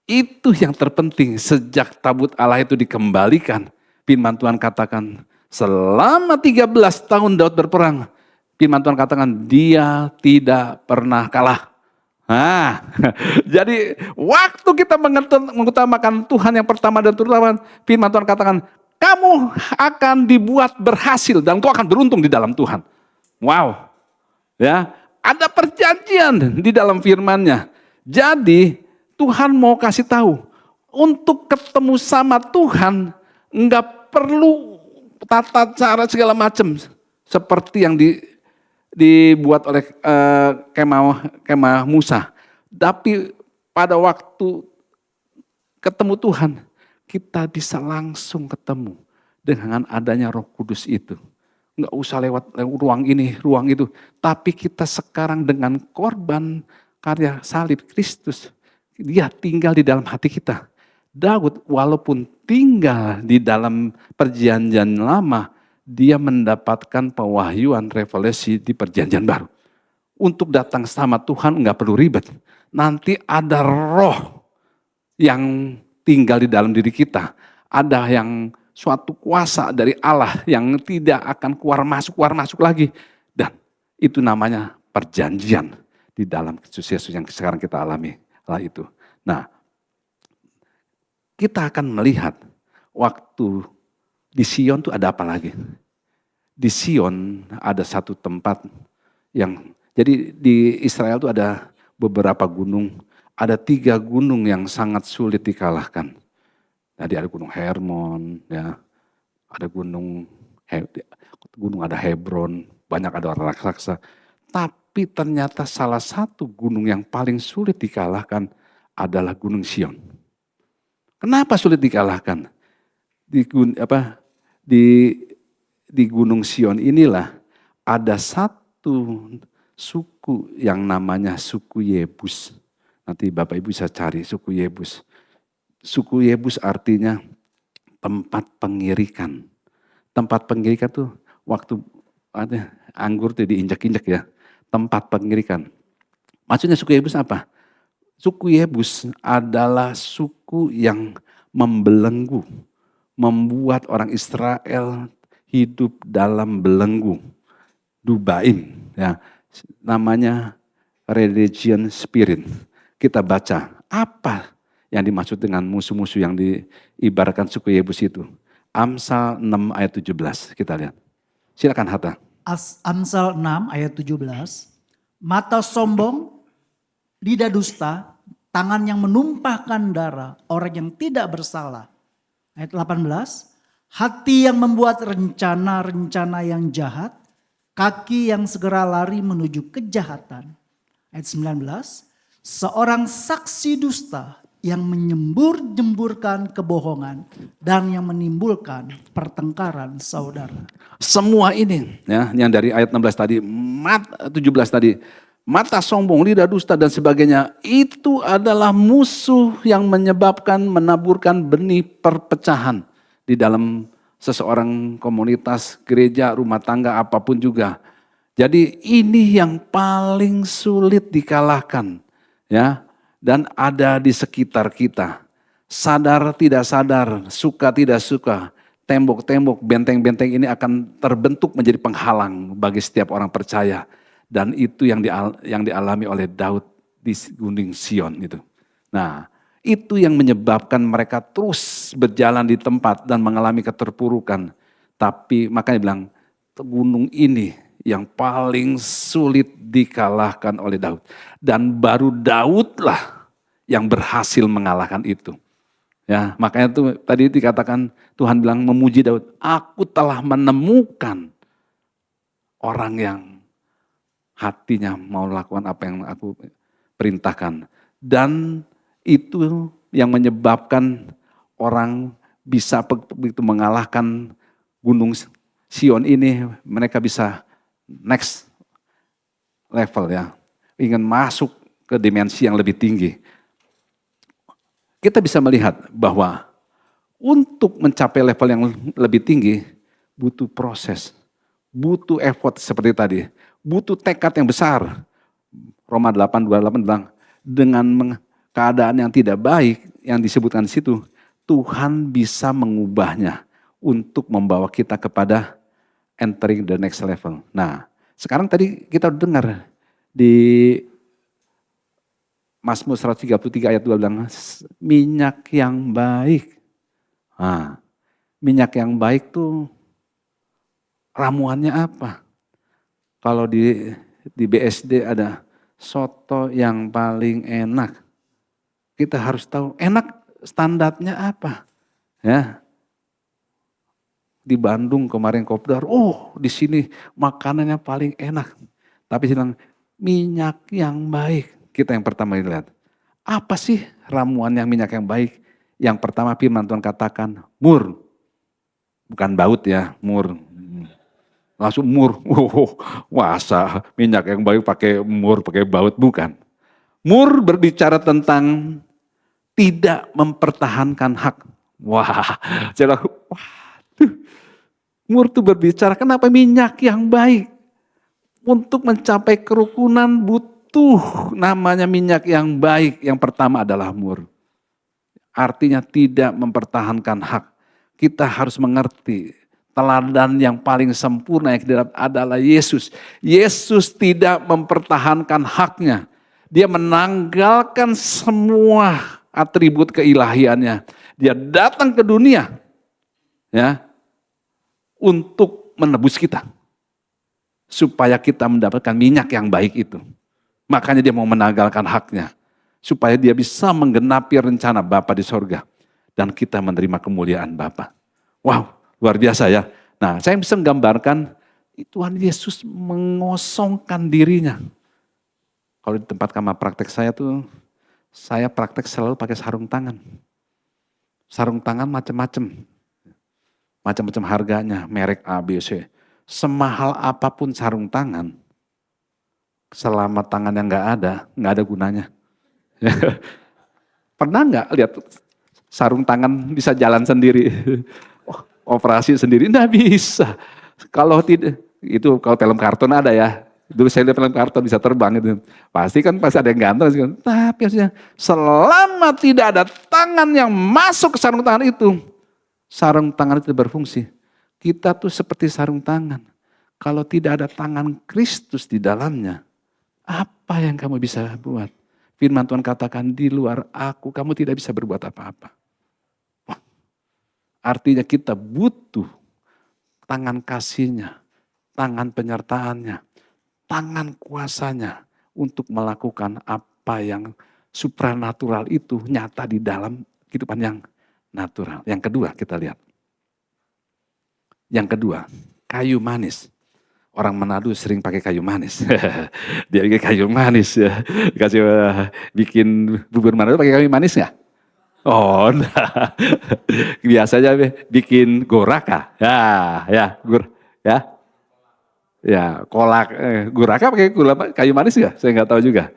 Itu yang terpenting, sejak tabut Allah itu dikembalikan, firman Tuhan katakan, selama 13 tahun Daud berperang, firman Tuhan katakan, dia tidak pernah kalah. Nah, jadi waktu kita mengutamakan Tuhan yang pertama dan terutama, firman Tuhan katakan, kamu akan dibuat berhasil dan kau akan beruntung di dalam Tuhan. Wow, ya, ada perjanjian di dalam firman-Nya. Jadi Tuhan mau kasih tahu, untuk ketemu sama Tuhan enggak perlu tata cara segala macam seperti yang dibuat oleh kemah Musa. Tapi pada waktu ketemu Tuhan, kita bisa langsung ketemu dengan adanya Roh Kudus itu. Enggak usah lewat ruang ini, ruang itu. Tapi kita sekarang dengan korban karya salib Kristus, dia tinggal di dalam hati kita. Daud walaupun tinggal di dalam perjanjian lama, dia mendapatkan pewahyuan revelasi di perjanjian baru. Untuk datang sama Tuhan enggak perlu ribet. Nanti ada roh yang tinggal di dalam diri kita. Ada yang suatu kuasa dari Allah yang tidak akan keluar masuk lagi. Dan itu namanya perjanjian di dalam Kristus Yesus yang sekarang kita alami. Lah itu. Nah, kita akan melihat waktu di Sion itu ada apa lagi? Di Sion ada satu tempat yang, jadi di Israel itu ada beberapa gunung, ada 3 gunung yang sangat sulit dikalahkan. Tadi ada gunung Hermon, ya, ada gunung ada Hebron, banyak ada orang raksasa. Tapi ternyata salah satu gunung yang paling sulit dikalahkan adalah Gunung Sion. Kenapa sulit dikalahkan? Di Gunung Sion inilah ada satu suku yang namanya suku Yebus. Nanti Bapak Ibu bisa cari suku Yebus. Suku Yebus artinya tempat pengirikan. Tempat pengirikan tuh waktu ada anggur tuh diinjak-injak ya. Tempat pengirikan. Maksudnya suku Yebus apa? Suku Yebus adalah suku yang membelenggu, membuat orang Israel hidup dalam belenggu, dubaim, ya, namanya religion spirit. Kita baca apa yang dimaksud dengan musuh-musuh yang diibaratkan suku Yebus itu. Amsal 6 ayat 17, kita lihat. Silakan Hatta. Amsal 6 ayat 17, mata sombong, lidah dusta, tangan yang menumpahkan darah, orang yang tidak bersalah. Ayat 18, hati yang membuat rencana-rencana yang jahat, kaki yang segera lari menuju kejahatan. Ayat 19, seorang saksi dusta yang menyembur-jemburkan kebohongan dan yang menimbulkan pertengkaran saudara. Semua ini ya, yang dari ayat 16 tadi, 17 tadi, mata sombong, lidah dusta dan sebagainya, itu adalah musuh yang menyebabkan menaburkan benih perpecahan di dalam seseorang komunitas, gereja, rumah tangga, apapun juga. Jadi ini yang paling sulit dikalahkan, ya, dan ada di sekitar kita. Sadar tidak sadar, suka tidak suka, tembok-tembok, benteng-benteng ini akan terbentuk menjadi penghalang bagi setiap orang percaya. Dan itu yang dialami oleh Daud di Gunung Sion itu. Nah, itu yang menyebabkan mereka terus berjalan di tempat dan mengalami keterpurukan. Tapi makanya bilang, gunung ini yang paling sulit dikalahkan oleh Daud. Dan baru Daudlah yang berhasil mengalahkan itu. Ya, makanya tuh tadi dikatakan Tuhan bilang memuji Daud, aku telah menemukan orang yang hatinya mau lakukan apa yang aku perintahkan. Dan itu yang menyebabkan orang bisa begitu mengalahkan gunung Sion ini, mereka bisa next level ya. Ingin masuk ke dimensi yang lebih tinggi. Kita bisa melihat bahwa untuk mencapai level yang lebih tinggi, butuh proses, butuh effort seperti tadi, butuh tekad yang besar. Roma 8:28 bilang, dengan keadaan yang tidak baik yang disebutkan di situ, Tuhan bisa mengubahnya untuk membawa kita kepada entering the next level. Nah, sekarang tadi kita udah dengar di Mazmur 133 ayat 2 bilang, minyak yang baik. Nah, minyak yang baik tuh ramuannya apa? Kalau di BSD ada soto yang paling enak. Kita harus tahu enak standarnya apa. Ya. Di Bandung kemarin kopdar, di sini makanannya paling enak. Tapi bilang minyak yang baik. Kita yang pertama lihat. Apa sih ramuan yang minyak yang baik? Yang pertama firman Tuhan katakan, mur. Bukan baut ya, mur. Langsung mur. Masa minyak yang baik pakai mur, pakai baut, bukan. Mur berbicara tentang tidak mempertahankan hak. Wah, saya mur itu berbicara kenapa minyak yang baik. Untuk mencapai kerukunan butuh namanya minyak yang baik. Yang pertama adalah mur. Artinya tidak mempertahankan hak. Kita harus mengerti teladan yang paling sempurna yang adalah Yesus. Yesus tidak mempertahankan haknya. Dia menanggalkan semua atribut keilahiannya. Dia datang ke dunia ya untuk menebus kita. Supaya kita mendapatkan minyak yang baik itu. Makanya dia mau menanggalkan haknya. Supaya dia bisa menggenapi rencana Bapa di sorga. Dan kita menerima kemuliaan Bapa. Wow, luar biasa ya. Nah, saya bisa menggambarkan Tuhan Yesus mengosongkan dirinya. Kalau di tempat kamar praktek saya tuh, saya praktek selalu pakai sarung tangan. Sarung tangan macam-macam. Macam-macam harganya, merek A, B, C. Semahal apapun sarung tangan, selama tangannya nggak ada gunanya. Pernah nggak lihat sarung tangan bisa jalan sendiri, operasi sendiri? Nggak bisa. Kalau tidak, itu kalau film kartun ada ya. Dulu saya lihat film kartun bisa terbang itu. Pasti ada yang ganteng. Tapi selama tidak ada tangan yang masuk ke sarung tangan itu, sarung tangan itu berfungsi. Kita tuh seperti sarung tangan. Kalau tidak ada tangan Kristus di dalamnya, apa yang kamu bisa buat? Firman Tuhan katakan, di luar aku kamu tidak bisa berbuat apa-apa. Artinya kita butuh tangan kasihnya, tangan penyertaannya, tangan kuasanya untuk melakukan apa yang supranatural itu nyata di dalam kehidupan yang natural. Yang kedua kita lihat. Yang kedua, kayu manis. Orang Manado sering pakai kayu manis. Dia bikin kayu manis ya. Kasih bikin bubur Manado pakai kayu manis nggak? Oh, enggak. Biasanya bikin goraka. Ya. Ya, kolak. Goraka pakai kayu manis nggak? Saya nggak tahu juga.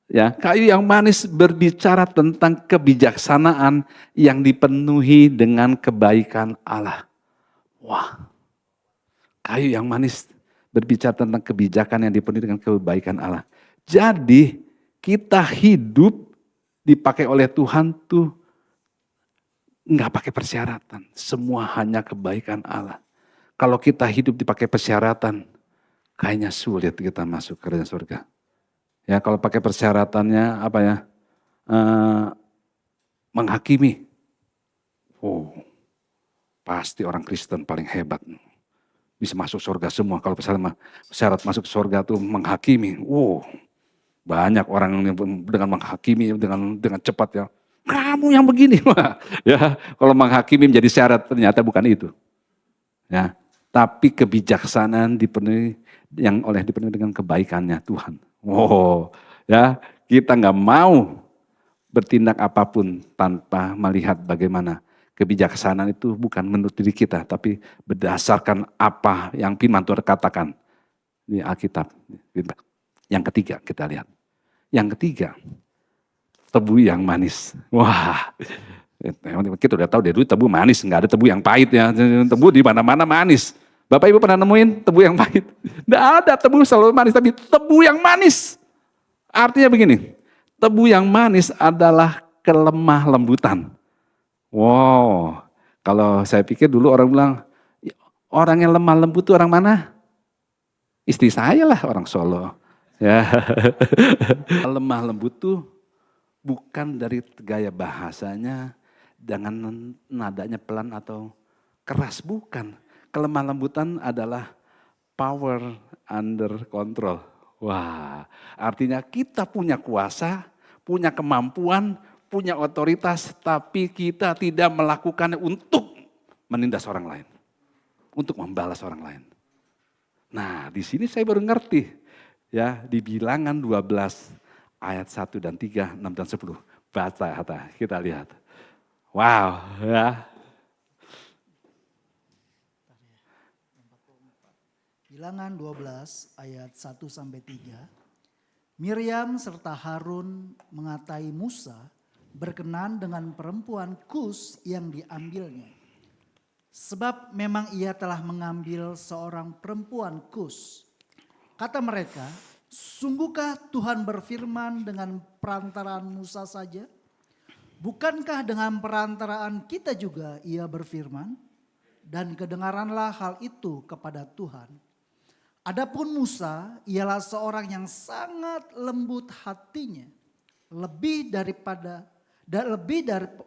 Ya, kayu yang manis berbicara tentang kebijaksanaan yang dipenuhi dengan kebaikan Allah. Wah, kayu yang manis berbicara tentang kebijakan yang dipenuhi dengan kebaikan Allah. Jadi kita hidup dipakai oleh Tuhan tuh nggak pakai persyaratan. Semua hanya kebaikan Allah. Kalau kita hidup dipakai persyaratan, kayaknya sulit kita masuk ke kerajaan surga. Ya kalau pakai persyaratannya apa ya? Menghakimi. Pasti orang Kristen paling hebat. Bisa masuk surga semua. Kalau syarat masuk surga itu menghakimi. Banyak orang yang dengan menghakimi dengan cepat ya. kamu yang begini. Wah, ya, kalau menghakimi menjadi syarat, ternyata bukan itu. Ya, tapi kebijaksanaan dipenuhi dengan kebaikannya Tuhan. Oh, ya, kita nggak mau bertindak apapun tanpa melihat bagaimana kebijaksanaan itu bukan menurut diri kita, tapi berdasarkan apa yang firman Tuhan katakan di Alkitab. Yang ketiga kita lihat. Yang ketiga, tebu yang manis. Wah, kita udah tahu dari dulu tebu manis, nggak ada tebu yang pahit ya. Tebu di mana-mana manis. Bapak Ibu pernah nemuin tebu yang pahit? Nggak ada, tebu selalu manis, tapi tebu yang manis. Artinya begini, tebu yang manis adalah kelemah lembutan. Wow, kalau saya pikir dulu orang bilang, orang yang lemah lembut itu orang mana? Istri saya lah, orang Solo. Ya. Lemah lembut tuh bukan dari gaya bahasanya, dengan nadanya pelan atau keras, bukan. Kelemah lembutan adalah power under control. Wah, artinya kita punya kuasa, punya kemampuan, punya otoritas, tapi kita tidak melakukannya untuk menindas orang lain. Untuk membalas orang lain. Nah, di sini saya baru ngerti. Ya, di Bilangan 12 ayat 1 dan 3, 6 dan 10. Baca, kita lihat. Wow, ya. Bilangan 12 ayat 1 sampai 3. Miriam serta Harun mengatai Musa berkenan dengan perempuan Kus yang diambilnya. Sebab memang ia telah mengambil seorang perempuan Kus. Kata mereka, sungguhkah Tuhan berfirman dengan perantaraan Musa saja? Bukankah dengan perantaraan kita juga ia berfirman? Dan kedengaranlah hal itu kepada Tuhan. Adapun Musa ialah seorang yang sangat lembut hatinya, lebih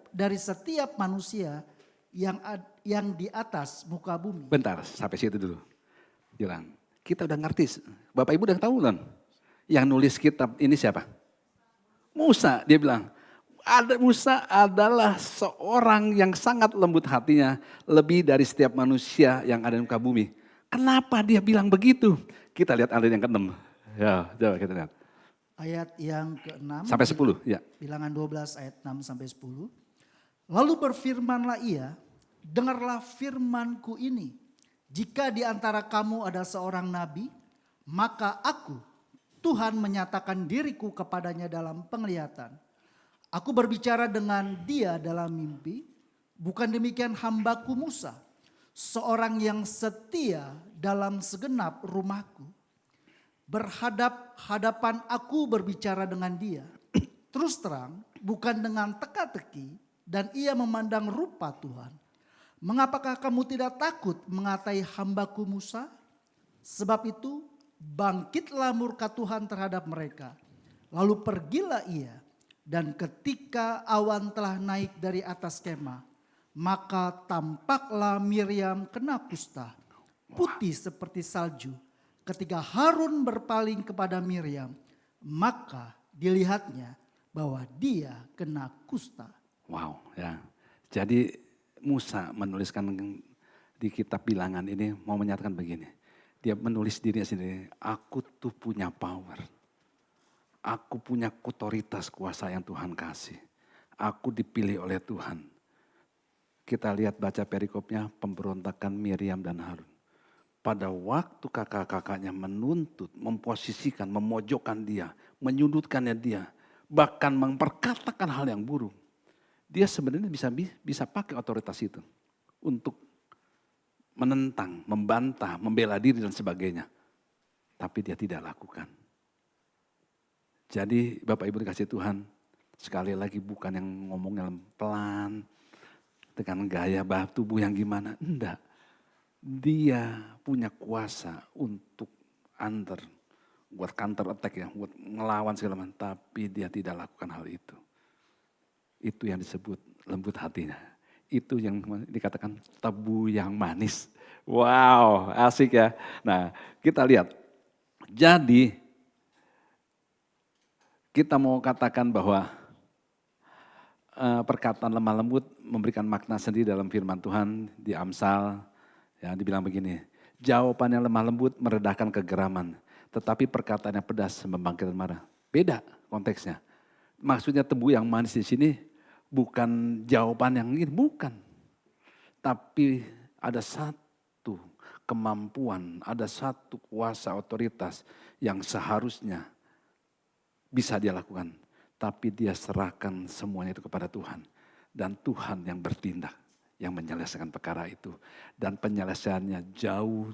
dari setiap manusia yang di atas muka bumi. Bentar, sampai situ dulu. Bilang, kita udah ngerti, Bapak Ibu udah tahu kan? Yang nulis kitab ini siapa? Musa, dia bilang. Musa adalah seorang yang sangat lembut hatinya, lebih dari setiap manusia yang ada di muka bumi. Kenapa dia bilang begitu? Kita lihat ayat yang ke-6. Ya, coba kita lihat. Ayat yang ke-6. Sampai 10, ya. Bilangan 12 ayat 6 sampai 10. Lalu berfirmanlah ia, dengarlah firmanku ini. Jika di antara kamu ada seorang nabi, maka aku, Tuhan menyatakan diriku kepadanya dalam penglihatan. Aku berbicara dengan dia dalam mimpi, bukan demikian hambaku Musa, seorang yang setia dalam segenap rumahku. Berhadap-hadapan aku berbicara dengan dia. Terus terang, bukan dengan teka-teki, dan ia memandang rupa Tuhan. Mengapakah kamu tidak takut mengatai hambaku Musa? Sebab itu bangkitlah murka Tuhan terhadap mereka. Lalu pergilah ia. Dan ketika awan telah naik dari atas kemah, maka tampaklah Miriam kena kusta, putih seperti salju. Ketika Harun berpaling kepada Miriam, maka dilihatnya bahwa dia kena kusta. Wow, ya. Jadi Musa menuliskan di kitab Bilangan ini mau menyatakan begini. Dia menulis dirinya sendiri, aku tuh punya power. Aku punya otoritas kuasa yang Tuhan kasih. Aku dipilih oleh Tuhan. Kita lihat baca perikopnya pemberontakan Miriam dan Harun. Pada waktu kakak-kakaknya menuntut, memposisikan, memojokkan dia, menyudutkannya dia. Bahkan memperkatakan hal yang buruk. Dia sebenarnya bisa pakai otoritas itu. Untuk menentang, membantah, membela diri dan sebagainya. Tapi dia tidak lakukan. Jadi Bapak Ibu dikasih Tuhan, sekali lagi bukan yang ngomongnya pelan, dengan gaya tubuh yang gimana, enggak. Dia punya kuasa untuk buat counter attack ya, buat ngelawan segala macam, tapi dia tidak lakukan hal itu. Itu yang disebut lembut hatinya. Itu yang dikatakan tebu yang manis. Wow, asik ya. Nah, kita lihat. Jadi kita mau katakan bahwa perkataan lemah lembut memberikan makna sendiri dalam firman Tuhan di Amsal. Ya, dibilang begini, jawaban yang lemah lembut meredahkan kegeraman, tetapi perkataan yang pedas membangkitkan marah. Beda konteksnya. Maksudnya tebu yang manis di sini bukan jawaban yang ini, bukan. Tapi ada satu kemampuan, ada satu kuasa otoritas yang seharusnya bisa dia lakukan. Tapi dia serahkan semuanya itu kepada Tuhan. Dan Tuhan yang bertindak, yang menyelesaikan perkara itu. Dan penyelesaiannya jauh,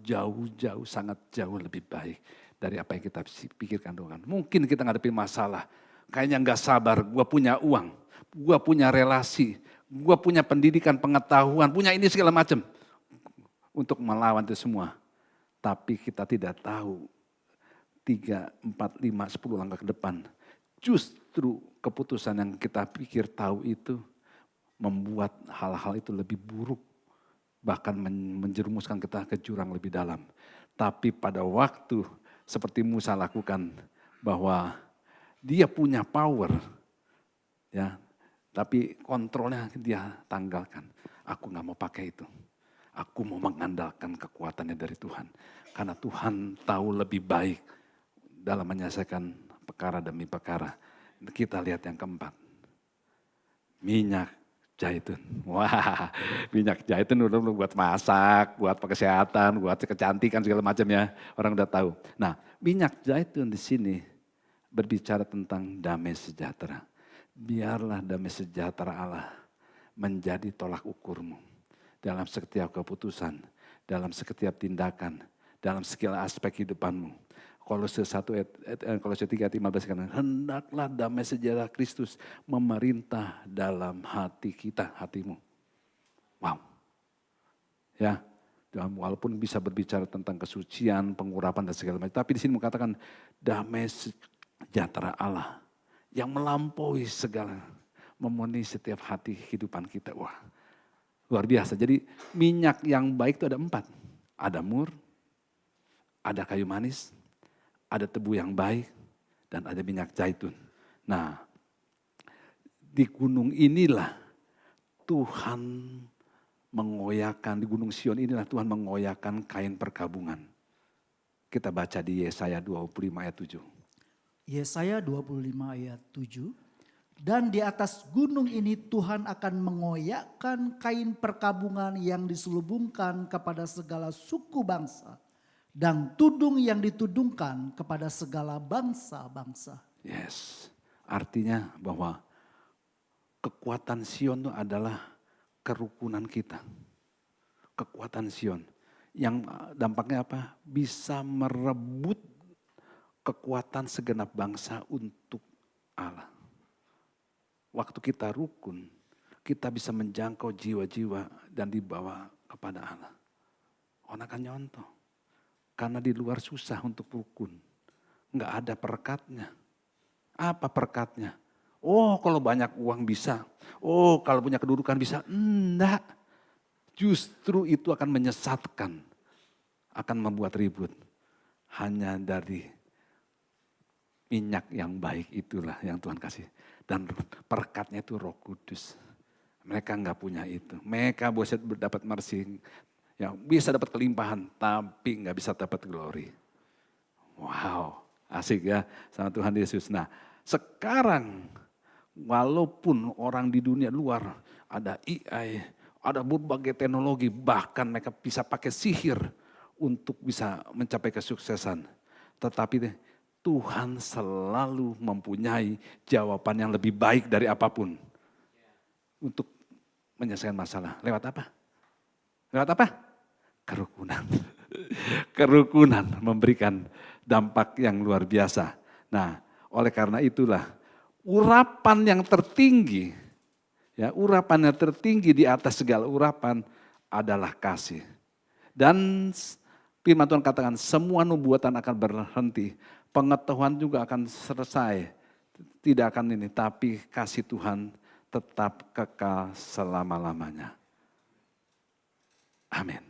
sangat jauh lebih baik dari apa yang kita pikirkan Tuhan. Mungkin kita ngadepin masalah, kayaknya nggak sabar, gue punya uang, gue punya relasi, gue punya pendidikan, pengetahuan, punya ini segala macam. Untuk melawan itu semua. Tapi kita tidak tahu 3, 4, 5, 10 langkah ke depan. Justru keputusan yang kita pikir tahu itu membuat hal-hal itu lebih buruk. Bahkan menjerumuskan kita ke jurang lebih dalam. Tapi pada waktu seperti Musa lakukan bahwa dia punya power. Ya, tapi kontrolnya dia tanggalkan. Aku gak mau pakai itu. Aku mau mengandalkan kekuatannya dari Tuhan. Karena Tuhan tahu lebih baik dalam menyelesaikan perkara demi perkara. Kita lihat yang keempat. Minyak zaitun. Wah, minyak zaitun udah buat masak, buat kesehatan, buat kecantikan segala macam ya. Orang udah tahu. Nah, minyak zaitun di sini berbicara tentang damai sejahtera. Biarlah damai sejahtera Allah menjadi tolak ukurmu. Dalam setiap keputusan, dalam setiap tindakan, dalam segala aspek kehidupanmu. Kolose 3 ayat 15 kata, hendaklah damai sejahtera Kristus memerintah dalam hati kita, hatimu. Wow. Ya, walaupun bisa berbicara tentang kesucian, pengurapan dan segala macam, tapi di sini mengatakan damai sejahtera Allah yang melampaui segala, memenuhi setiap hati kehidupan kita. Wah, luar biasa. Jadi minyak yang baik itu ada 4. Ada mur, ada kayu manis, ada tebu yang baik, dan ada minyak zaitun. Nah, di gunung inilah Tuhan mengoyakkan, di gunung Sion inilah Tuhan mengoyakkan kain perkabungan. Kita baca di Yesaya 25 ayat 7. Yesaya 25 ayat 7. Dan di atas gunung ini Tuhan akan mengoyakkan kain perkabungan yang diselubungkan kepada segala suku bangsa. Dan tudung yang ditudungkan kepada segala bangsa-bangsa. Yes, artinya bahwa kekuatan Sion itu adalah kerukunan kita. Kekuatan Sion yang dampaknya apa? Bisa merebut kekuatan segenap bangsa untuk Allah. Waktu kita rukun, kita bisa menjangkau jiwa-jiwa dan dibawa kepada Allah. Orang akan nyontoh. Karena di luar susah untuk rukun. Enggak ada perekatnya. Apa perekatnya? Oh, kalau banyak uang bisa. Oh, kalau punya kedudukan bisa. Enggak. Justru itu akan menyesatkan. Akan membuat ribut. Hanya dari minyak yang baik itulah yang Tuhan kasih. Dan perekatnya itu Roh Kudus. Mereka enggak punya itu. Mereka bisa dapat mercy. Ya, bisa dapat kelimpahan, tapi nggak bisa dapat glory. Wow, asik ya sama Tuhan Yesus. Nah, sekarang walaupun orang di dunia luar ada AI, ada berbagai teknologi, bahkan mereka bisa pakai sihir untuk bisa mencapai kesuksesan. Tetapi Tuhan selalu mempunyai jawaban yang lebih baik dari apapun untuk menyelesaikan masalah. Lewat apa? Lewat apa? Kerukunan. Kerukunan memberikan dampak yang luar biasa. Nah, oleh karena itulah urapan yang tertinggi, ya, urapan yang tertinggi di atas segala urapan adalah kasih. Dan firman Tuhan katakan semua nubuatan akan berhenti, pengetahuan juga akan selesai. Tidak akan ini, tapi kasih Tuhan tetap kekal selama-lamanya. Amin.